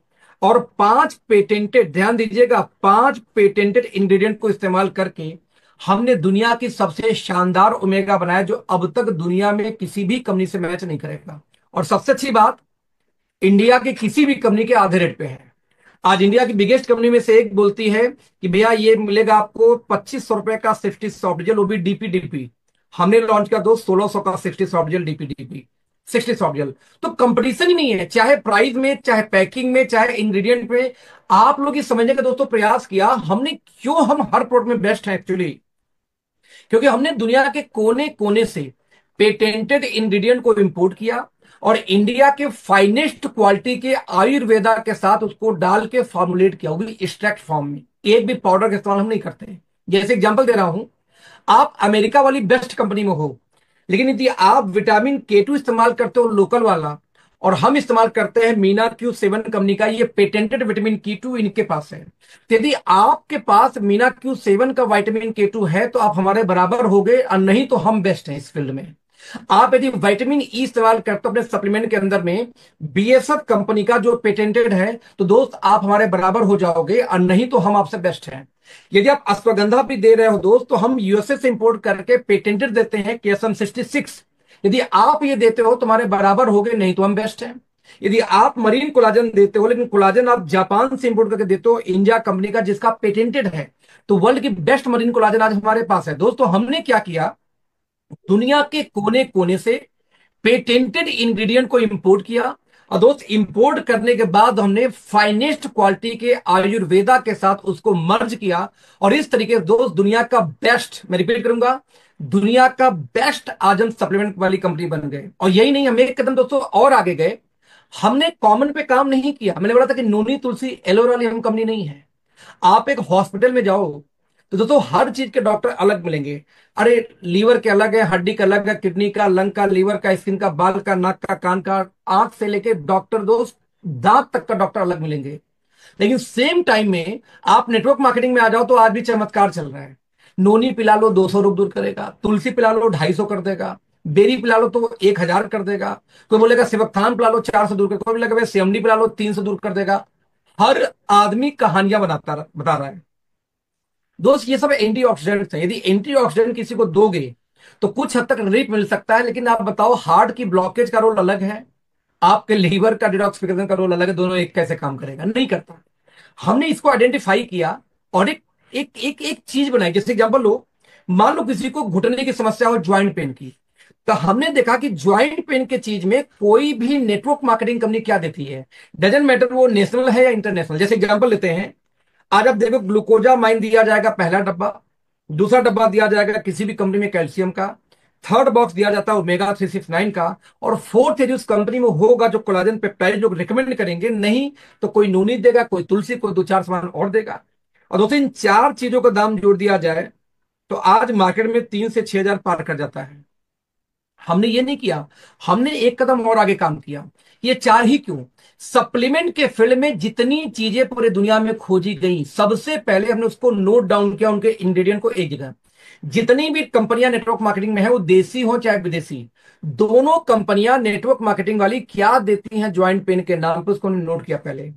और 5 पेटेंटेड, ध्यान दीजिएगा, 5 पेटेंटेड इंग्रेडिएंट को इस्तेमाल करके हमने दुनिया की सबसे शानदार ओमेगा बनाया, जो अब तक दुनिया में किसी भी कंपनी से मैच नहीं करेगा। और सबसे अच्छी बात, इंडिया की किसी भी कंपनी के आधे रेट पे है। आज इंडिया की बिगेस्ट कंपनी में से एक बोलती है कि भैया ये मिलेगा आपको 2500 रुपए का सेफ्टी सॉफ्ट जेल, वो भी डीपी। हमने लॉन्च किया 1600 का safety soft gel, DP sixty soft gel. तो कंपटीशन ही नहीं है, चाहे प्राइस में, चाहे पैकिंग में, चाहे इंग्रेडिएंट में। आप लोग ये समझने का दोस्तों प्रयास किया हमने, क्यों हम हर प्रोडक्ट में बेस्ट है एक्चुअली, क्योंकि हमने दुनिया के कोने कोने से पेटेंटेड इंग्रेडिएंट को इंपोर्ट किया, और इंडिया के फाइनेस्ट क्वालिटी के आयुर्वेदा के साथ उसको डाल के फॉर्मुलेट किया, वो भी एक्सट्रैक्ट फॉर्म में। एक भी पाउडर का इस्तेमाल हम नहीं करते। जैसे एग्जांपल दे रहा हूं, आप अमेरिका वाली बेस्ट कंपनी में हो, लेकिन यदि आप विटामिन K2 इस्तेमाल करते हो लोकल वाला, और हम इस्तेमाल करते हैं मीना Q7 कंपनी का, ये पेटेंटेड विटामिन K2 इनके पास है। तो यदि आपके पास मीना Q7 का विटामिन K2 है तो आप हमारे बराबर हो गए, और नहीं तो हम बेस्ट हैं इस फील्ड में। आप यदि विटामिन ई इस्तेमाल करते हो अपने सप्लीमेंट के अंदर में BSF कंपनी का जो पेटेंटेड है, तो दोस्त आप हमारे बराबर हो जाओगे, और नहीं तो हम आपसे बेस्ट हैं। यदि आप अश्वगंधा भी दे रहे हो दोस्त, तो हम यूएसए से इंपोर्ट करके पेटेंटेड देते हैं KSM 66। यदि आप ये देते हो तुम्हारे बराबर हो गए, नहीं तो हम बेस्ट हैं। यदि आप मरीन कोलाजन देते हो, लेकिन कोलाजन आप जापान से इंपोर्ट करके देते हो इंडिया कंपनी का जिसका पेटेंटेड है, तो वर्ल्ड की बेस्ट मरीन कोलाजन आज हमारे पास है। दोस्तों हमने क्या किया, दुनिया के कोने कोने से पेटेंटेड इंग्रेडिएंट को इंपोर्ट किया, और दोस्त इंपोर्ट करने के बाद हमने फाइनेस्ट क्वालिटी के आयुर्वेदा के साथ उसको मर्ज किया, और इस तरीके से दोस्त दुनिया का बेस्ट, मैं रिपीट करूंगा, दुनिया का बेस्ट आज हम सप्लीमेंट वाली कंपनी बन गए। और यही नहीं, हम एक कदम दोस्तों और आगे गए। हमने कॉमन पे काम नहीं किया। मैंने बोला था कि नोनी तुलसी एलोवेरा वाली हम कंपनी नहीं है। आप एक हॉस्पिटल में जाओ तो दोस्तों हर चीज के डॉक्टर अलग मिलेंगे। अरे लीवर के अलग है, हड्डी का अलग है, किडनी का, लंग का, लीवर का, स्किन का, बाल का, नाक का, कान का, आंख से लेके डॉक्टर दोस्त दांत तक का डॉक्टर अलग मिलेंगे। लेकिन सेम टाइम में आप नेटवर्क मार्केटिंग में आ जाओ तो आज भी चमत्कार चल रहा है। नोनी पिला लो 200 रोग दूर करेगा, तुलसी पिला लो 250 कर देगा, बेरी पिला लो तो 1000 कर देगा, कोई बोलेगा सिवकथान पिला लो 400 दूर कर, कोई बोलेगा भाई सेमडी पिला लो 300 दूर कर देगा। हर आदमी कहानियां बता रहा है। दोस्त ये सब एंटीऑक्सीडेंट्स हैं। यदि एंटीऑक्सीडेंट किसी को दोगे तो कुछ हद तक रिलीफ मिल सकता है, लेकिन आप बताओ हार्ट की ब्लॉकेज का रोल अलग है, आपके लीवर का डिटॉक्सिफिकेशन का रोल अलग है, दोनों एक कैसे काम करेगा, नहीं करता। हमने इसको आइडेंटिफाई किया और एक एक एक एक चीज बनाई। जैसे एग्जांपल लो, मान लो किसी को घुटने की समस्या हो, ज्वाइंट पेन की, तो हमने देखा कि ज्वाइंट पेन के चीज में कोई भी नेटवर्क मार्केटिंग कंपनी क्या देती है, डजेंट मैटर वो नेशनल है या इंटरनेशनल। जैसे एग्जांपल लेते हैं, आज आप देखो ग्लूकोजामाइन दिया जाएगा पहला डब्बा, दूसरा डब्बा दिया जाएगा किसी भी कंपनी में कैल्शियम का, थर्ड बॉक्स दिया जाता है ओमेगा 369 का, और फोर्थ यदि उस कंपनी में होगा जो कोलाजन पेप्टाइड जो रिकमेंड करेंगे, नहीं तो कोई नूनी देगा, कोई तुलसी, कोई दो चार सामान और देगा। और दोस्तों इन चार चीजों का दाम जोड़ दिया जाए तो आज मार्केट में 3 से 6 हजार पार कर जाता है। हमने ये नहीं किया, हमने एक कदम और आगे काम किया। ये चार ही क्यों, सप्लीमेंट के फील्ड में जितनी चीजें पूरे दुनिया में खोजी गई, सबसे पहले हमने उसको नोट डाउन किया, उनके इंग्रेडिएंट को एक जगह। जितनी भी कंपनियां नेटवर्क मार्केटिंग में है, वो देसी हो चाहे विदेशी, दोनों कंपनियां नेटवर्क मार्केटिंग वाली क्या देती हैं ज्वाइंट पेन के नाम पर, उसको हमने नोट किया पहले।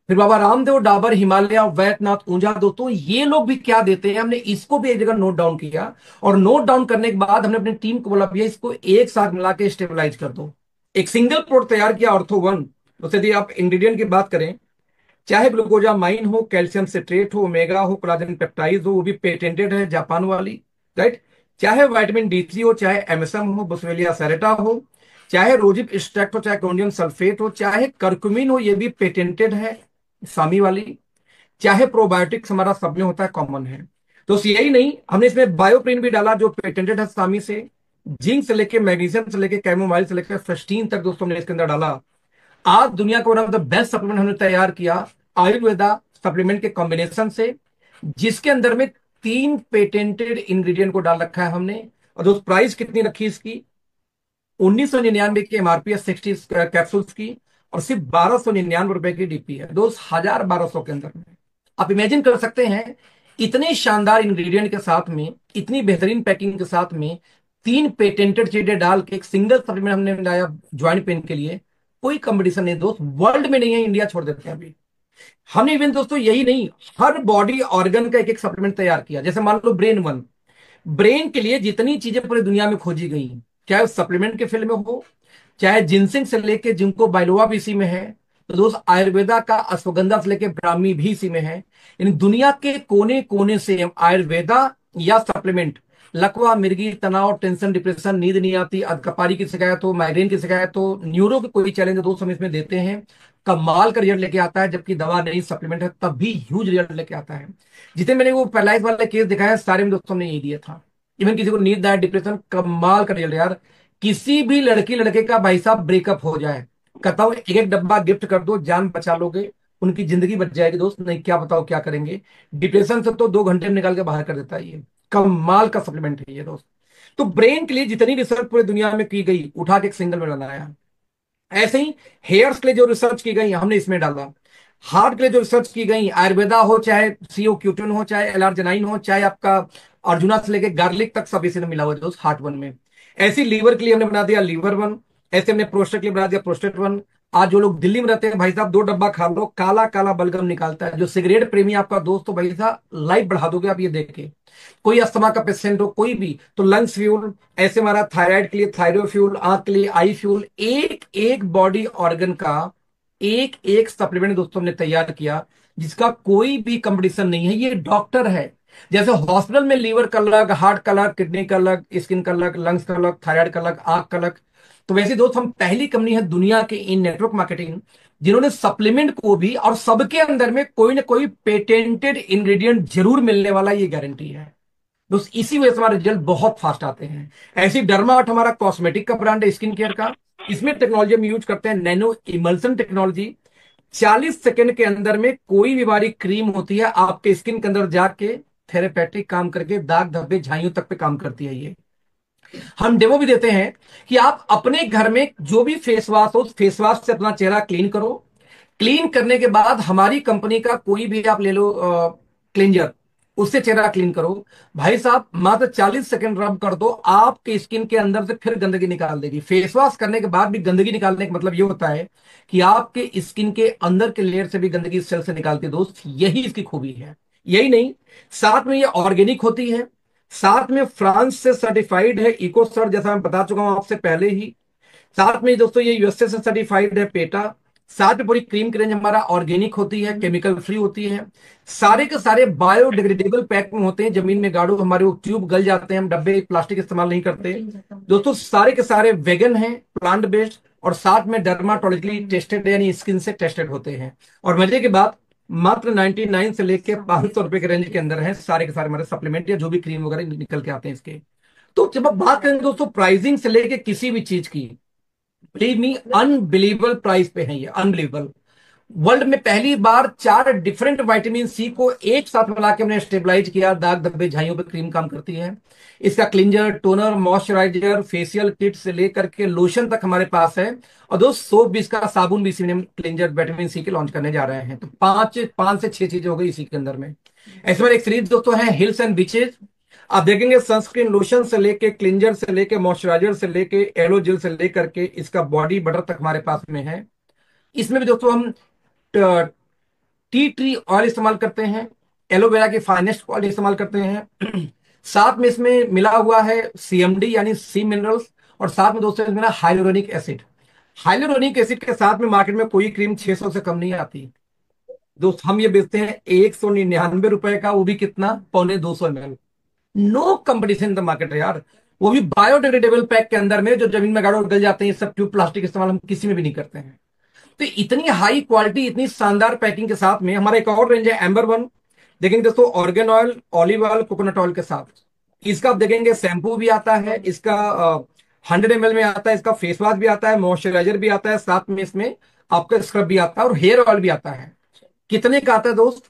फिर बाबा रामदेव, डाबर, हिमालय, वैद्यनाथ, ऊंजा, दोस्तों ये लोग भी क्या देते हैं, हमने इसको भी एक जगह नोट डाउन किया। और नोट डाउन करने के बाद हमने अपनी टीम को बोला भैया इसको एक साथ मिला के स्टेबलाइज कर दो। एक सिंगल प्रोडक्ट तैयार किया, ऑर्थो 1। तो यदि आप इंग्रेडिएंट की बात करें, चाहे ग्लूकोजामाइन हो, कैल्शियम सिट्रेट हो, ओमेगा हो, कोलाजन पेप्टाइड हो, वो भी पेटेंटेड है जापान वाली, राइट। चाहे विटामिन D3 हो, चाहे MSM हो, बोस्वेलिया सेरेटा हो, चाहे रोजिप एक्सट्रैक्ट हो, चाहे क्लोंडियम सल्फेट हो, चाहे करक्यूमिन हो, ये भी पेटेंटेड है सामी वाली, चाहे प्रोबायोटिक्स हमारा सब में होता है, कॉमन है। तो यही नहीं, हमने इसमें बायोप्रिन भी डाला जो पेटेंटेड है सामी से। जिंक से लेके मैग्नीशियम से लेके कैमोमाइल से लेकर फेस्टीन तक दोस्तों हमने इसके अंदर डाला। आज दुनिया का one of the best supplement हमने तैयार किया आयुर्वेदा सप्लीमेंट के कॉम्बिनेशन से, जिसके अंदर में 3 पेटेंटेड इंग्रेडिएंट को डाल रखा है हमने। और दोस्त प्राइस कितनी रखी इसकी, 1999 की MRP है 60 कैप्सूल्स की, और सिर्फ 1299 रुपए की DP है दोस्त, 1200 के अंदर में। आप इमेजिन कर सकते हैं, इतने शानदार इंग्रेडिएंट के साथ में, इतनी बेहतरीन पैकिंग के साथ में, 3 पेटेंटेड चीजें डाल के एक सिंगल सप्लीमेंट हमने लाया ज्वाइंट पेन के लिए। कोई कंपटीशन नहीं दोस्त, वर्ल्ड में नहीं है, इंडिया छोड़ देते हैं अभी। हमने इवन दोस्तों यही नहीं, हर बॉडी ऑर्गन का एक एक सप्लीमेंट तैयार किया। जैसे मान लो ब्रेन 1, ब्रेन के लिए जितनी चीजें पूरी दुनिया में खोजी गई, चाहे सप्लीमेंट के फील्ड में हो, चाहे जिनसिंग से लेके जिनको बाइलोवा भी इसी में है, तो दोस्त आयुर्वेदा का अश्वगंधा से लेके ब्राह्मी भी इसी में है। यानी दुनिया के कोने कोने से हम आयुर्वेदा या सप्लीमेंट, लकवा, मिर्गी, तनाव, टेंशन, डिप्रेशन, नींद नहीं आती, अधकपारी की शिकायत हो, माइग्रेन की शिकायत हो, न्यूरो की कोई चैलेंज हो, दोस्त हम इसमें देते हैं। कमाल का रिजल्ट लेके आता है, जबकि दवा नहीं सप्लीमेंट है तब भी ह्यूज रिजल्ट लेके आता है। जितने मैंने वो पैरालाइज वाले केस दिखाए सारे में दोस्तों ने यही दिया था। इवन किसी को नींद आया, डिप्रेशन, कमाल का रिजल्ट यार। किसी भी लड़की लड़के का भाई साहब ब्रेकअप हो जाए, कहता हूं एक एक डब्बा गिफ्ट कर दो, जान बचा लोगे, उनकी जिंदगी बच जाएगी दोस्त। नहीं क्या बताओ क्या करेंगे, डिप्रेशन से तो 2 घंटे में निकाल के बाहर कर देता है ये। कमाल का सप्लीमेंट है ये दोस्त। तो ब्रेन के लिए जितनी रिसर्च पूरी दुनिया में की गई, उठा के एक सिंगल में बनाया। ऐसे ही हेयर्स के लिए जो रिसर्च की गई हमने इसमें डाला। हार्ट के लिए जो रिसर्च की गई, आयुर्वेदा हो, चाहे सीओ क्यूटिन हो, चाहे एलआरजेनाइन हो, चाहे आपका अर्जुना से लेके गार्लिक तक, सब इसी में मिला हुआ है दोस्त हार्ट वन में। ऐसी लीवर के लिए हमने बना दिया लीवर वन, ऐसे हमने प्रोस्टेट के लिए बना दिया प्रोस्टेट वन। आज जो लोग दिल्ली में रहते हैं भाई साहब, 2 डब्बा खा लो, काला काला बलगम निकालता है। जो सिगरेट प्रेमी आपका दोस्त हो भाई साहब, लाइफ बढ़ा दोगे आप ये देख के। कोई अस्थमा का पेशेंट हो कोई भी, तो लंग्स फ्यूल, ऐसे हमारा थायराइड के लिए थायरो फ्यूल, आंख के लिए आई फ्यूल, एक एक बॉडी ऑर्गन का एक एक सप्लीमेंट दोस्तों हमने तैयार किया, जिसका कोई भी कंपटीशन नहीं है। ये डॉक्टर है। जैसे हॉस्पिटल में लीवर का अलग, हार्ट का अलग, किडनी का अलग, स्किन का अलग, लंग्स का अलग, थायराइड का अलग, आंख का अलग, तो वैसे दोस्त हम पहली कंपनी है दुनिया के इन नेटवर्क मार्केटिंग जिन्होंने सप्लीमेंट को भी, और सबके अंदर में कोई ना कोई पेटेंटेड इंग्रेडिएंट जरूर मिलने वाला, ये गारंटी है दोस्त। इसी वजह से हमारे रिजल्ट बहुत फास्ट आते हैं। ऐसी डर्माट हमारा कॉस्मेटिक का ब्रांड है, स्किन केयर का। इसमें टेक्नोलॉजी हम यूज करते हैं नैनो इमल्सन टेक्नोलॉजी। 40 सेकंड के अंदर में कोई भी बारी क्रीम होती है आपके स्किन के अंदर जाके थेरेपेटिक काम करके दाग धब्बे झाइयों तक पे काम करती है ये। हम डेमो भी देते हैं कि आप अपने घर में जो भी फेस वॉश हो, उस फेस वॉश से अपना चेहरा क्लीन करो। क्लीन करने के बाद हमारी कंपनी का कोई भी आप ले लो क्लींजर, उससे चेहरा क्लीन करो भाई साहब, मात्र 40 सेकंड रब कर दो, आपके स्किन के अंदर से फिर गंदगी निकाल देगी। फेस वॉश करने के बाद भी गंदगी निकालने का मतलब ये होता है कि आपके स्किन के अंदर के लेयर से भी गंदगी सेल से निकालती है दोस्त। यही इसकी खूबी है। यही नहीं, साथ में ये ऑर्गेनिक होती है, साथ में फ्रांस से सर्टिफाइड है इको सर, जैसा मैं बता चुका हूं आपसे पहले ही। साथ में दोस्तों ये यूएसए से सर्टिफाइड है पेटा। साथ में पूरी क्रीम की रेंज हमारा ऑर्गेनिक होती है, केमिकल फ्री होती है। सारे के सारे बायोडिग्रेडेबल पैक में होते हैं, जमीन में गाड़ो हमारे वो ट्यूब गल जाते हैं, हम डब्बे प्लास्टिक इस्तेमाल नहीं करते दोस्तों। सारे के सारे वेगन हैं, प्लांट बेस्ड, और साथ में डर्माटोलॉजिकली टेस्टेड यानी स्किन से टेस्टेड होते हैं। और मजे की बात, मात्र 99 से लेके 500 रुपए के रेंज के अंदर है सारे के सारे हमारे सप्लीमेंट या जो भी क्रीम वगैरह निकल के आते हैं इसके। तो जब आप बात करें दोस्तों प्राइसिंग से लेके किसी भी चीज की, बिलीव मी अनबिलीवेबल प्राइस पे है ये, अनबिलीवेबल। वर्ल्ड में पहली बार 4 डिफरेंट विटामिन सी को एक साथ मिला के हमने स्टेबलाइज किया, दाग धब्बे झाइयों पे क्रीम काम करती है। इसका cleanser, toner, moisturiser, facial kit से लेकर के लोशन तक हमारे पास है। और दोस्त सोप भी, इसका साबुन भी इसी में हम क्लिंजर विटामिन सी के लॉन्च करने जा रहे हैं। तो पांच पांच से छह चीजें हो गई इसी के अंदर में। ऐसे में एक सीरीज दोस्तों है हिल्स एंड बीचेज। आप देखेंगे सनस्क्रीन लोशन से लेके, क्लिंजर से लेके, मॉइस्चराइजर से लेके, एलो जेल से लेकर के इसका बॉडी बटर तक हमारे पास में है। इसमें भी दोस्तों हम टी ट्री ऑयल इस्तेमाल करते हैं, एलोवेरा की फाइनेस्ट ऑयल इस्तेमाल करते हैं। साथ में इसमें मिला हुआ है सीएमडी यानी सी मिनरल्स, और साथ में दोस्तों इसमें हाइलोरोनिक एसिड। हाइलोरोनिक एसिड के साथ में मार्केट में कोई क्रीम 600 से कम नहीं आती दोस्त। हम ये बेचते हैं 199 रुपए का, वो भी कितना, 1.25 200 ml। No competition in the market है यार। वो भी बायोडिग्रेडेबल पैक के अंदर में, जो जमीन में गाड़ो गल जाते हैं, ये सब ट्यूब प्लास्टिक इस्तेमाल हम किसी में भी नहीं करते हैं। तो इतनी हाई क्वालिटी, इतनी शानदार पैकिंग के साथ में हमारा एक और रेंज है एम्बर वन। देखेंगे दोस्तों organ oil, olive oil, coconut oil के साथ। इसका आप देखेंगे शैम्पू भी आता है, इसका 100 ml में आता है, इसका फेस वॉश भी आता है, मॉइस्चराइजर भी आता है, साथ में इसमें आपका स्क्रब भी आता है, और हेयर ऑयल भी आता है। कितने का आता है दोस्त,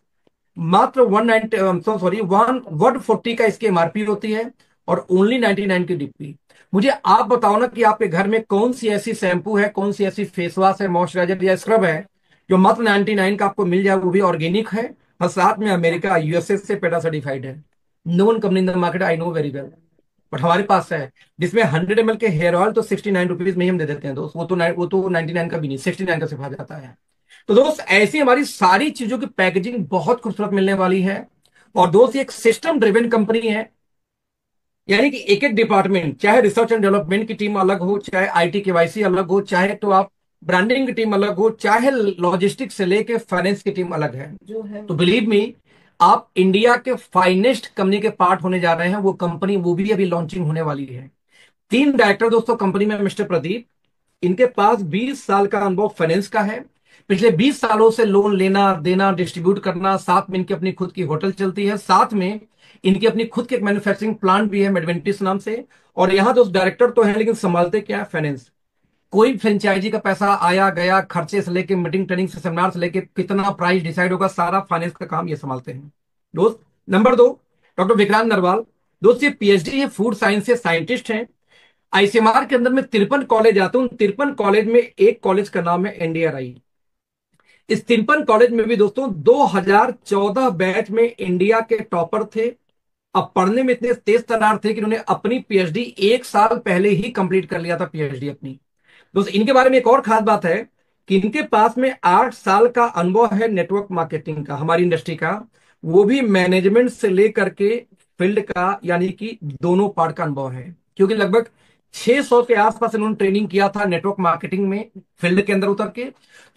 मात्र 140 का इसकी एमआरपी होती है, और ओनली 99 की डीपी। मुझे आप बताओ ना कि आपके घर में कौन सी ऐसी शैम्पू है, कौन सी ऐसी फेस वॉश है, मॉइस्चराइजर या स्क्रब है जो मात्र 99 का आपको मिल जाए, वो भी ऑर्गेनिक है, और साथ में अमेरिका यूएसए से पेटा सर्टिफाइड है। No one company in the market, I know very well, but हमारे पास है। जिसमें 100 ml के हेयर ऑयल तो 69 रुपीज में ही हम दे देते हैं दोस्त। वो तो 99 का भी नहीं, 69 का सिर्फ आ जाता है। तो दोस्त ऐसी हमारी सारी चीजों की पैकेजिंग बहुत खूबसूरत मिलने वाली है। और दोस्त ये एक सिस्टम ड्रिवन कंपनी है, यानी कि एक एक डिपार्टमेंट, चाहे रिसर्च एंड डेवलपमेंट की टीम अलग हो, चाहे आईटी केवाईसी अलग हो, चाहे तो आप ब्रांडिंग की टीम अलग हो, चाहे लॉजिस्टिक्स से लेके फाइनेंस की टीम अलग है, जो है तो बिलीव मी, आप इंडिया के फाइनेस्ट कंपनी के पार्ट होने जा रहे हैं। वो कंपनी, वो भी अभी लॉन्चिंग होने वाली है। 3 डायरेक्टर दोस्तों कंपनी में, मिस्टर प्रदीप, इनके पास 20 साल का अनुभव फाइनेंस का है। पिछले 20 सालों से लोन लेना देना, डिस्ट्रीब्यूट करना, साथ में इनकी अपनी खुद की होटल चलती है, साथ में इनकी अपनी खुद की एक मैन्युफैक्चरिंग प्लांट भी है मेडवेंटिस नाम से। और यहाँ दोस्त डायरेक्टर तो है, लेकिन संभालते क्या है, फाइनेंस। कोई फ्रेंचाइजी का पैसा आया गया, खर्चे से लेके मीटिंग ट्रेनिंग से सेमिनार से लेके कितना प्राइस डिसाइड होगा, सारा फाइनेंस का काम ये संभालते हैं दोस्त। नंबर दो, डॉक्टर विक्रांत नरवाल। दोस्त ये पीएचडी है, फूड साइंस से साइंटिस्ट हैं। आईसीएमआर के अंदर में 53 कॉलेज आते हैं, उन 53 कॉलेज में एक कॉलेज का नाम है एनडीआरआई। इस 53 कॉलेज में भी दोस्तों 2014 बैच में इंडिया के टॉपर थे। अब पढ़ने में इतने तेज तर्रार थे कि उन्होंने अपनी पीएचडी 1 साल पहले ही कंप्लीट कर लिया था, पीएचडी अपनी। दोस्तों इनके बारे में एक और खास बात है कि इनके पास में 8 साल का अनुभव है नेटवर्क मार्केटिंग का, हमारी इंडस्ट्री का, वो भी मैनेजमेंट से लेकर के फील्ड का, यानी कि दोनों पार्ट का अनुभव है। क्योंकि लगभग 600 के आसपास इन्होंने ट्रेनिंग किया था नेटवर्क मार्केटिंग में, फील्ड के अंदर उतर के।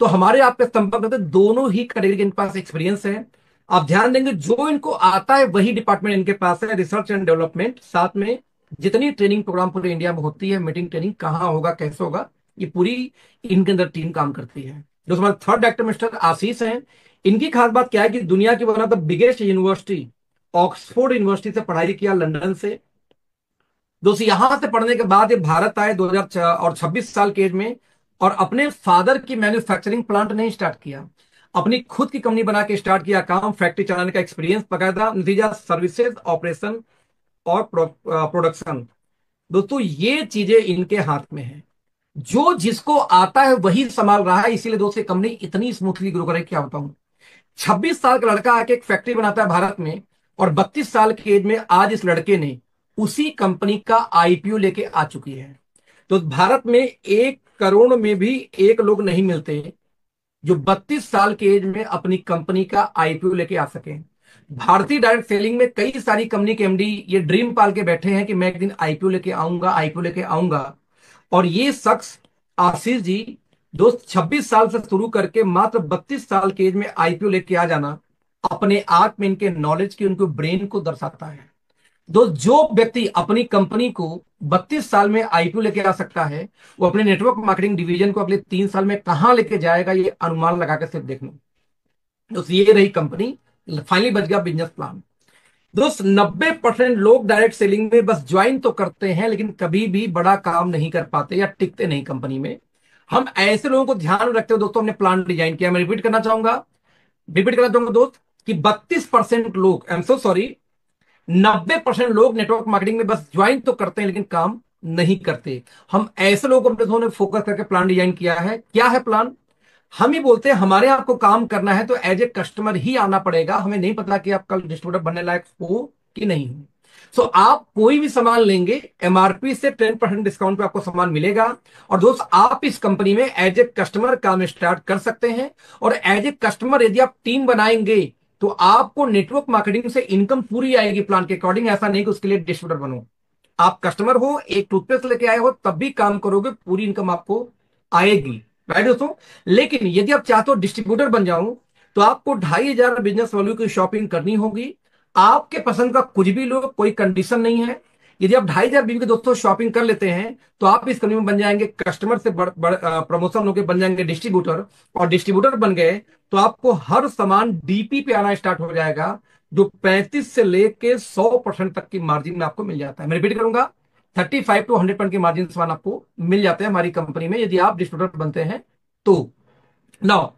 तो हमारे आपके संपर्क में तो दोनों ही कैटेगरी के इनके पास एक्सपीरियंस है। आप ध्यान देंगे, जो इनको आता है वही डिपार्टमेंट इनके पास है, रिसर्च एंड डेवलपमेंट। साथ में जितनी ट्रेनिंग प्रोग्राम पूरे इंडिया में होती है, मीटिंग ट्रेनिंग कहाँ होगा, कैसे होगा, ये पूरी इनके अंदर टीम काम करती है। जो हमारे थर्ड डायरेक्टर मिस्टर आशीष हैं, इनकी खास बात क्या है कि दुनिया की one of the biggest university Oxford university से पढ़ाई किया, लंदन से। दोस्तों यहां से पढ़ने के बाद ये भारत आए 2026 साल के एज में, और अपने फादर की मैन्युफैक्चरिंग प्लांट नहीं स्टार्ट किया, अपनी खुद की कंपनी बना के स्टार्ट किया काम, फैक्ट्री चलाने का एक्सपीरियंस बकायदा, नतीजा सर्विसेज, ऑपरेशन और प्रोडक्शन। दोस्तों ये चीजें इनके हाथ में है, जो जिसको आता है वही संभाल रहा है, इसीलिए दोस्तों कंपनी इतनी स्मूथली ग्रो कर रही है, क्या बताऊं। 26 साल का लड़का आके एक फैक्ट्री बनाता है भारत में, और 32 साल की एज में आज इस लड़के ने उसी कंपनी का आईपीओ लेके आ चुकी है। तो भारत में 1 करोड़ में भी एक लोग नहीं मिलते जो 32 साल की एज में अपनी कंपनी का आईपीओ लेके आ सके। भारतीय डायरेक्ट सेलिंग में कई सारी कंपनी के एमडी ये ड्रीम पाल के बैठे हैं कि मैं एक दिन आईपीओ लेके आऊंगा, आईपीओ लेके आऊंगा। और ये शख्स आशीष जी, दोस्त 26 साल से शुरू करके मात्र 32 साल की एज में आईपीओ लेके आ जाना, अपने आप में इनके नॉलेज की, उनके ब्रेन को दर्शाता है। दोस्त जो व्यक्ति अपनी कंपनी को 32 साल में आईपीओ लेके आ सकता है, वो अपने नेटवर्क मार्केटिंग डिवीजन को अगले 3 साल में कहां लेके जाएगा, ये अनुमान लगा के सिर्फ देख लो। दोस्त ये रही कंपनी, फाइनली बच गया बिजनेस प्लान। दोस्त 90% लोग डायरेक्ट सेलिंग में बस ज्वाइन तो करते हैं, लेकिन कभी भी बड़ा काम नहीं कर पाते या टिकते नहीं कंपनी में। हम ऐसे लोगों को ध्यान में रखते हुए दोस्तों हमने प्लान डिजाइन किया। मैं रिपीट करना चाहूंगा दोस्त, कि 32% लोग, आई एम सो सॉरी, 90% लोग नेटवर्क मार्केटिंग में बस ज्वाइन तो करते हैं लेकिन काम नहीं करते। हम ऐसे लोगों को अपने फोकस करके प्लान डिजाइन किया है। क्या है प्लान? हम ही बोलते हैं हमारे आपको काम करना है तो एज ए कस्टमर ही आना पड़ेगा, हमें नहीं पता कि आप कल डिस्ट्रीब्यूटर बनने लायक हो कि नहीं हो। सो आप कोई भी सामान लेंगे, एमआरपी से 10% डिस्काउंट पे आपको सामान मिलेगा। और दोस्त आप इस कंपनी में एज ए कस्टमर काम स्टार्ट कर सकते हैं। और एज ए कस्टमर यदि आप टीम बनाएंगे तो आपको नेटवर्क मार्केटिंग से इनकम पूरी आएगी प्लान के अकॉर्डिंग। ऐसा नहीं कि उसके लिए डिस्ट्रीब्यूटर बनो। आप कस्टमर हो, एक टूथपेस्ट लेके आए हो, तब भी काम करोगे, पूरी इनकम आपको आएगी, राइट दोस्तों। लेकिन यदि आप चाहते हो डिस्ट्रीब्यूटर बन जाऊं, तो आपको 2,500 बिजनेस वैल्यू की शॉपिंग करनी होगी। आपके पसंद का कुछ भी लो, कोई कंडीशन नहीं है। यदि आप 2,500 बीवी के दोस्तों शॉपिंग कर लेते हैं, तो आप इस कंपनी में बन जाएंगे कस्टमर से प्रमोशन होकर बन जाएंगे डिस्ट्रीब्यूटर। और डिस्ट्रीब्यूटर बन गए तो आपको हर सामान डीपी पे आना स्टार्ट हो जाएगा, जो 35 से लेके 100% तक की मार्जिन में आपको मिल जाता है। मैं रिपीट करूंगा, 35 to 100% की मार्जिन सामान आपको मिल जाते हैं हमारी कंपनी में यदि आप डिस्ट्रीब्यूटर बनते हैं तो। नाउ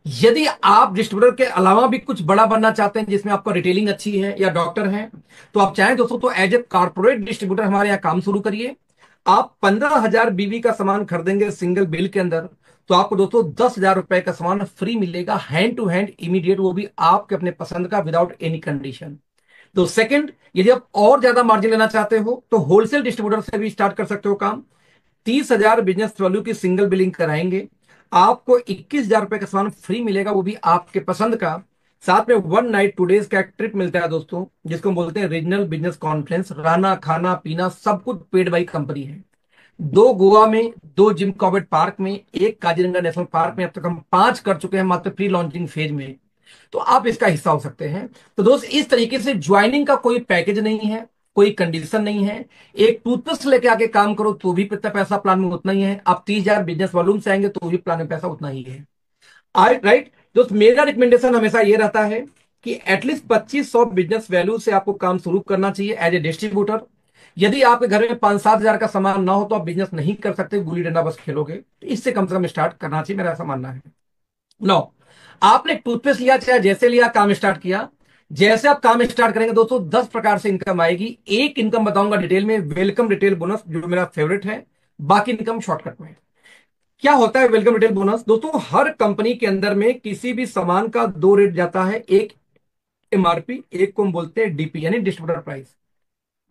यदि आप डिस्ट्रीब्यूटर के अलावा भी कुछ बड़ा बनना चाहते हैं जिसमें आपका रिटेलिंग अच्छी है या डॉक्टर है, तो आप चाहें दोस्तों तो एज ए कारपोरेट डिस्ट्रीब्यूटर हमारे यहाँ काम शुरू करिए। आप 15,000 बीवी का सामान खरीदेंगे सिंगल बिल के अंदर, तो आपको दोस्तों 10,000 रुपए का सामान फ्री मिलेगा, हैंड टू हैंड इमीडिएट, वो भी आपके अपने पसंद का, विदाउट एनी कंडीशन। तो सेकंड, यदि आप और ज्यादा मार्जिन लेना चाहते हो तो होलसेल डिस्ट्रीब्यूटर से भी स्टार्ट कर सकते हो काम। 30,000 बिजनेस वैल्यू की सिंगल बिलिंग कराएंगे, आपको 21,000 रुपए का सामान फ्री मिलेगा, वो भी आपके पसंद का। साथ में 1 नाइट 2 डेज का एक ट्रिप मिलता है दोस्तों, जिसको बोलते हैं रीजनल बिजनेस कॉन्फ्रेंस। रहना खाना पीना सब कुछ पेड बाई कंपनी है। 2 गोवा में, 2 जिम कॉर्बेट पार्क में, 1 काजीरंगा नेशनल पार्क में, अब तक हम 5 कर चुके हैं मात्र प्री लॉन्चिंग फेज में। तो आप इसका हिस्सा हो सकते हैं। तो दोस्त इस तरीके से ज्वाइनिंग का कोई पैकेज नहीं है, कोई कंडीशन नहीं है। एक टूथपेस्ट लेके आके काम करो तो भी कितना पैसा प्लान में उतना ही है। आप 30,000 बिजनेस वॉल्यूम से आएंगे तो भी प्लान में पैसा उतना ही है। राइट दोस्त, मेरा रिकमेंडेशन हमेशा ये रहता है कि एटलीस्ट 2500 बिजनेस वैल्यू से आपको काम शुरू करना चाहिए एज ए डिस्ट्रीब्यूटर। यदि आपके घर में 5-7 हजार का सामान ना हो तो आप बिजनेस नहीं कर सकते, गुल्ली डंडा बस खेलोगे। तो इससे कम से कम स्टार्ट करना चाहिए, मेरा ऐसा मानना है। नो, आपने टूथपेस्ट लिया, चाहे जैसे लिया, काम स्टार्ट किया। जैसे आप काम स्टार्ट करेंगे दोस्तों 10 प्रकार से इनकम आएगी। एक इनकम बताऊंगा डिटेल में, वेलकम रिटेल बोनस, जो मेरा फेवरेट है। बाकी इनकम शॉर्टकट में। क्या होता है वेलकम रिटेल बोनस? दोस्तों हर कंपनी के अंदर में किसी भी सामान का दो रेट जाता है, एक एमआरपी, एक को हम बोलते हैं डीपी यानी डिस्ट्रीब्यूटर प्राइस।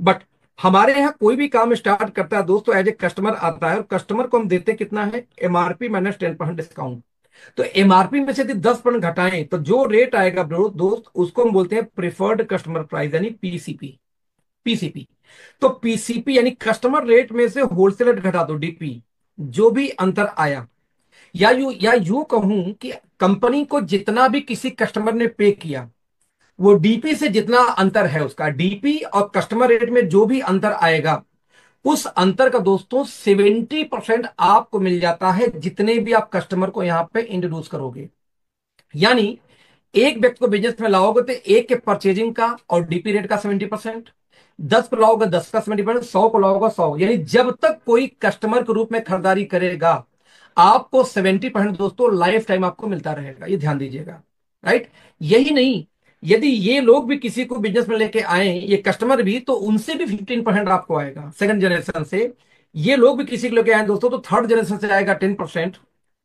बट हमारे यहाँ कोई भी काम स्टार्ट करता है दोस्तों, एज ए कस्टमर आता है और कस्टमर को हम देते कितना है, एमआरपी माइनस 10% डिस्काउंट। तो एमआरपी में से यदि 10% घटाएं तो जो रेट आएगा ब्रो दोस्त, उसको हम बोलते हैं प्रिफर्ड कस्टमर प्राइस यानी पीसीपी। पीसीपी। तो पीसीपी यानी कस्टमर रेट में से होलसेल रेट घटा दो, डीपी। जो भी अंतर आया, या यूं कहूं कि कंपनी को जितना भी किसी कस्टमर ने पे किया, वो डीपी से जितना अंतर है उसका, डीपी और कस्टमर रेट में जो भी अंतर आएगा, उस अंतर का दोस्तों 70% आपको मिल जाता है, जितने भी आप कस्टमर को यहां पे इंट्रोड्यूस करोगे। यानी एक व्यक्ति को बिजनेस में लाओगे तो एक के परचेजिंग का और डीपी रेट का 70%, 10 को लाओगे 10 का 70%, 100 को लाओगे 100। यानी जब तक कोई कस्टमर के रूप में खरीदारी करेगा, आपको 70% दोस्तों लाइफ टाइम आपको मिलता रहेगा। ये ध्यान दीजिएगा, राइट। यही नहीं, यदि ये लोग भी किसी को बिजनेस में लेके आए, ये कस्टमर भी, तो उनसे भी 15% आपको आएगा सेकंड जनरेशन से। ये लोग भी किसी को लेके आए दोस्तों, तो थर्ड जनरेशन से आएगा 10%,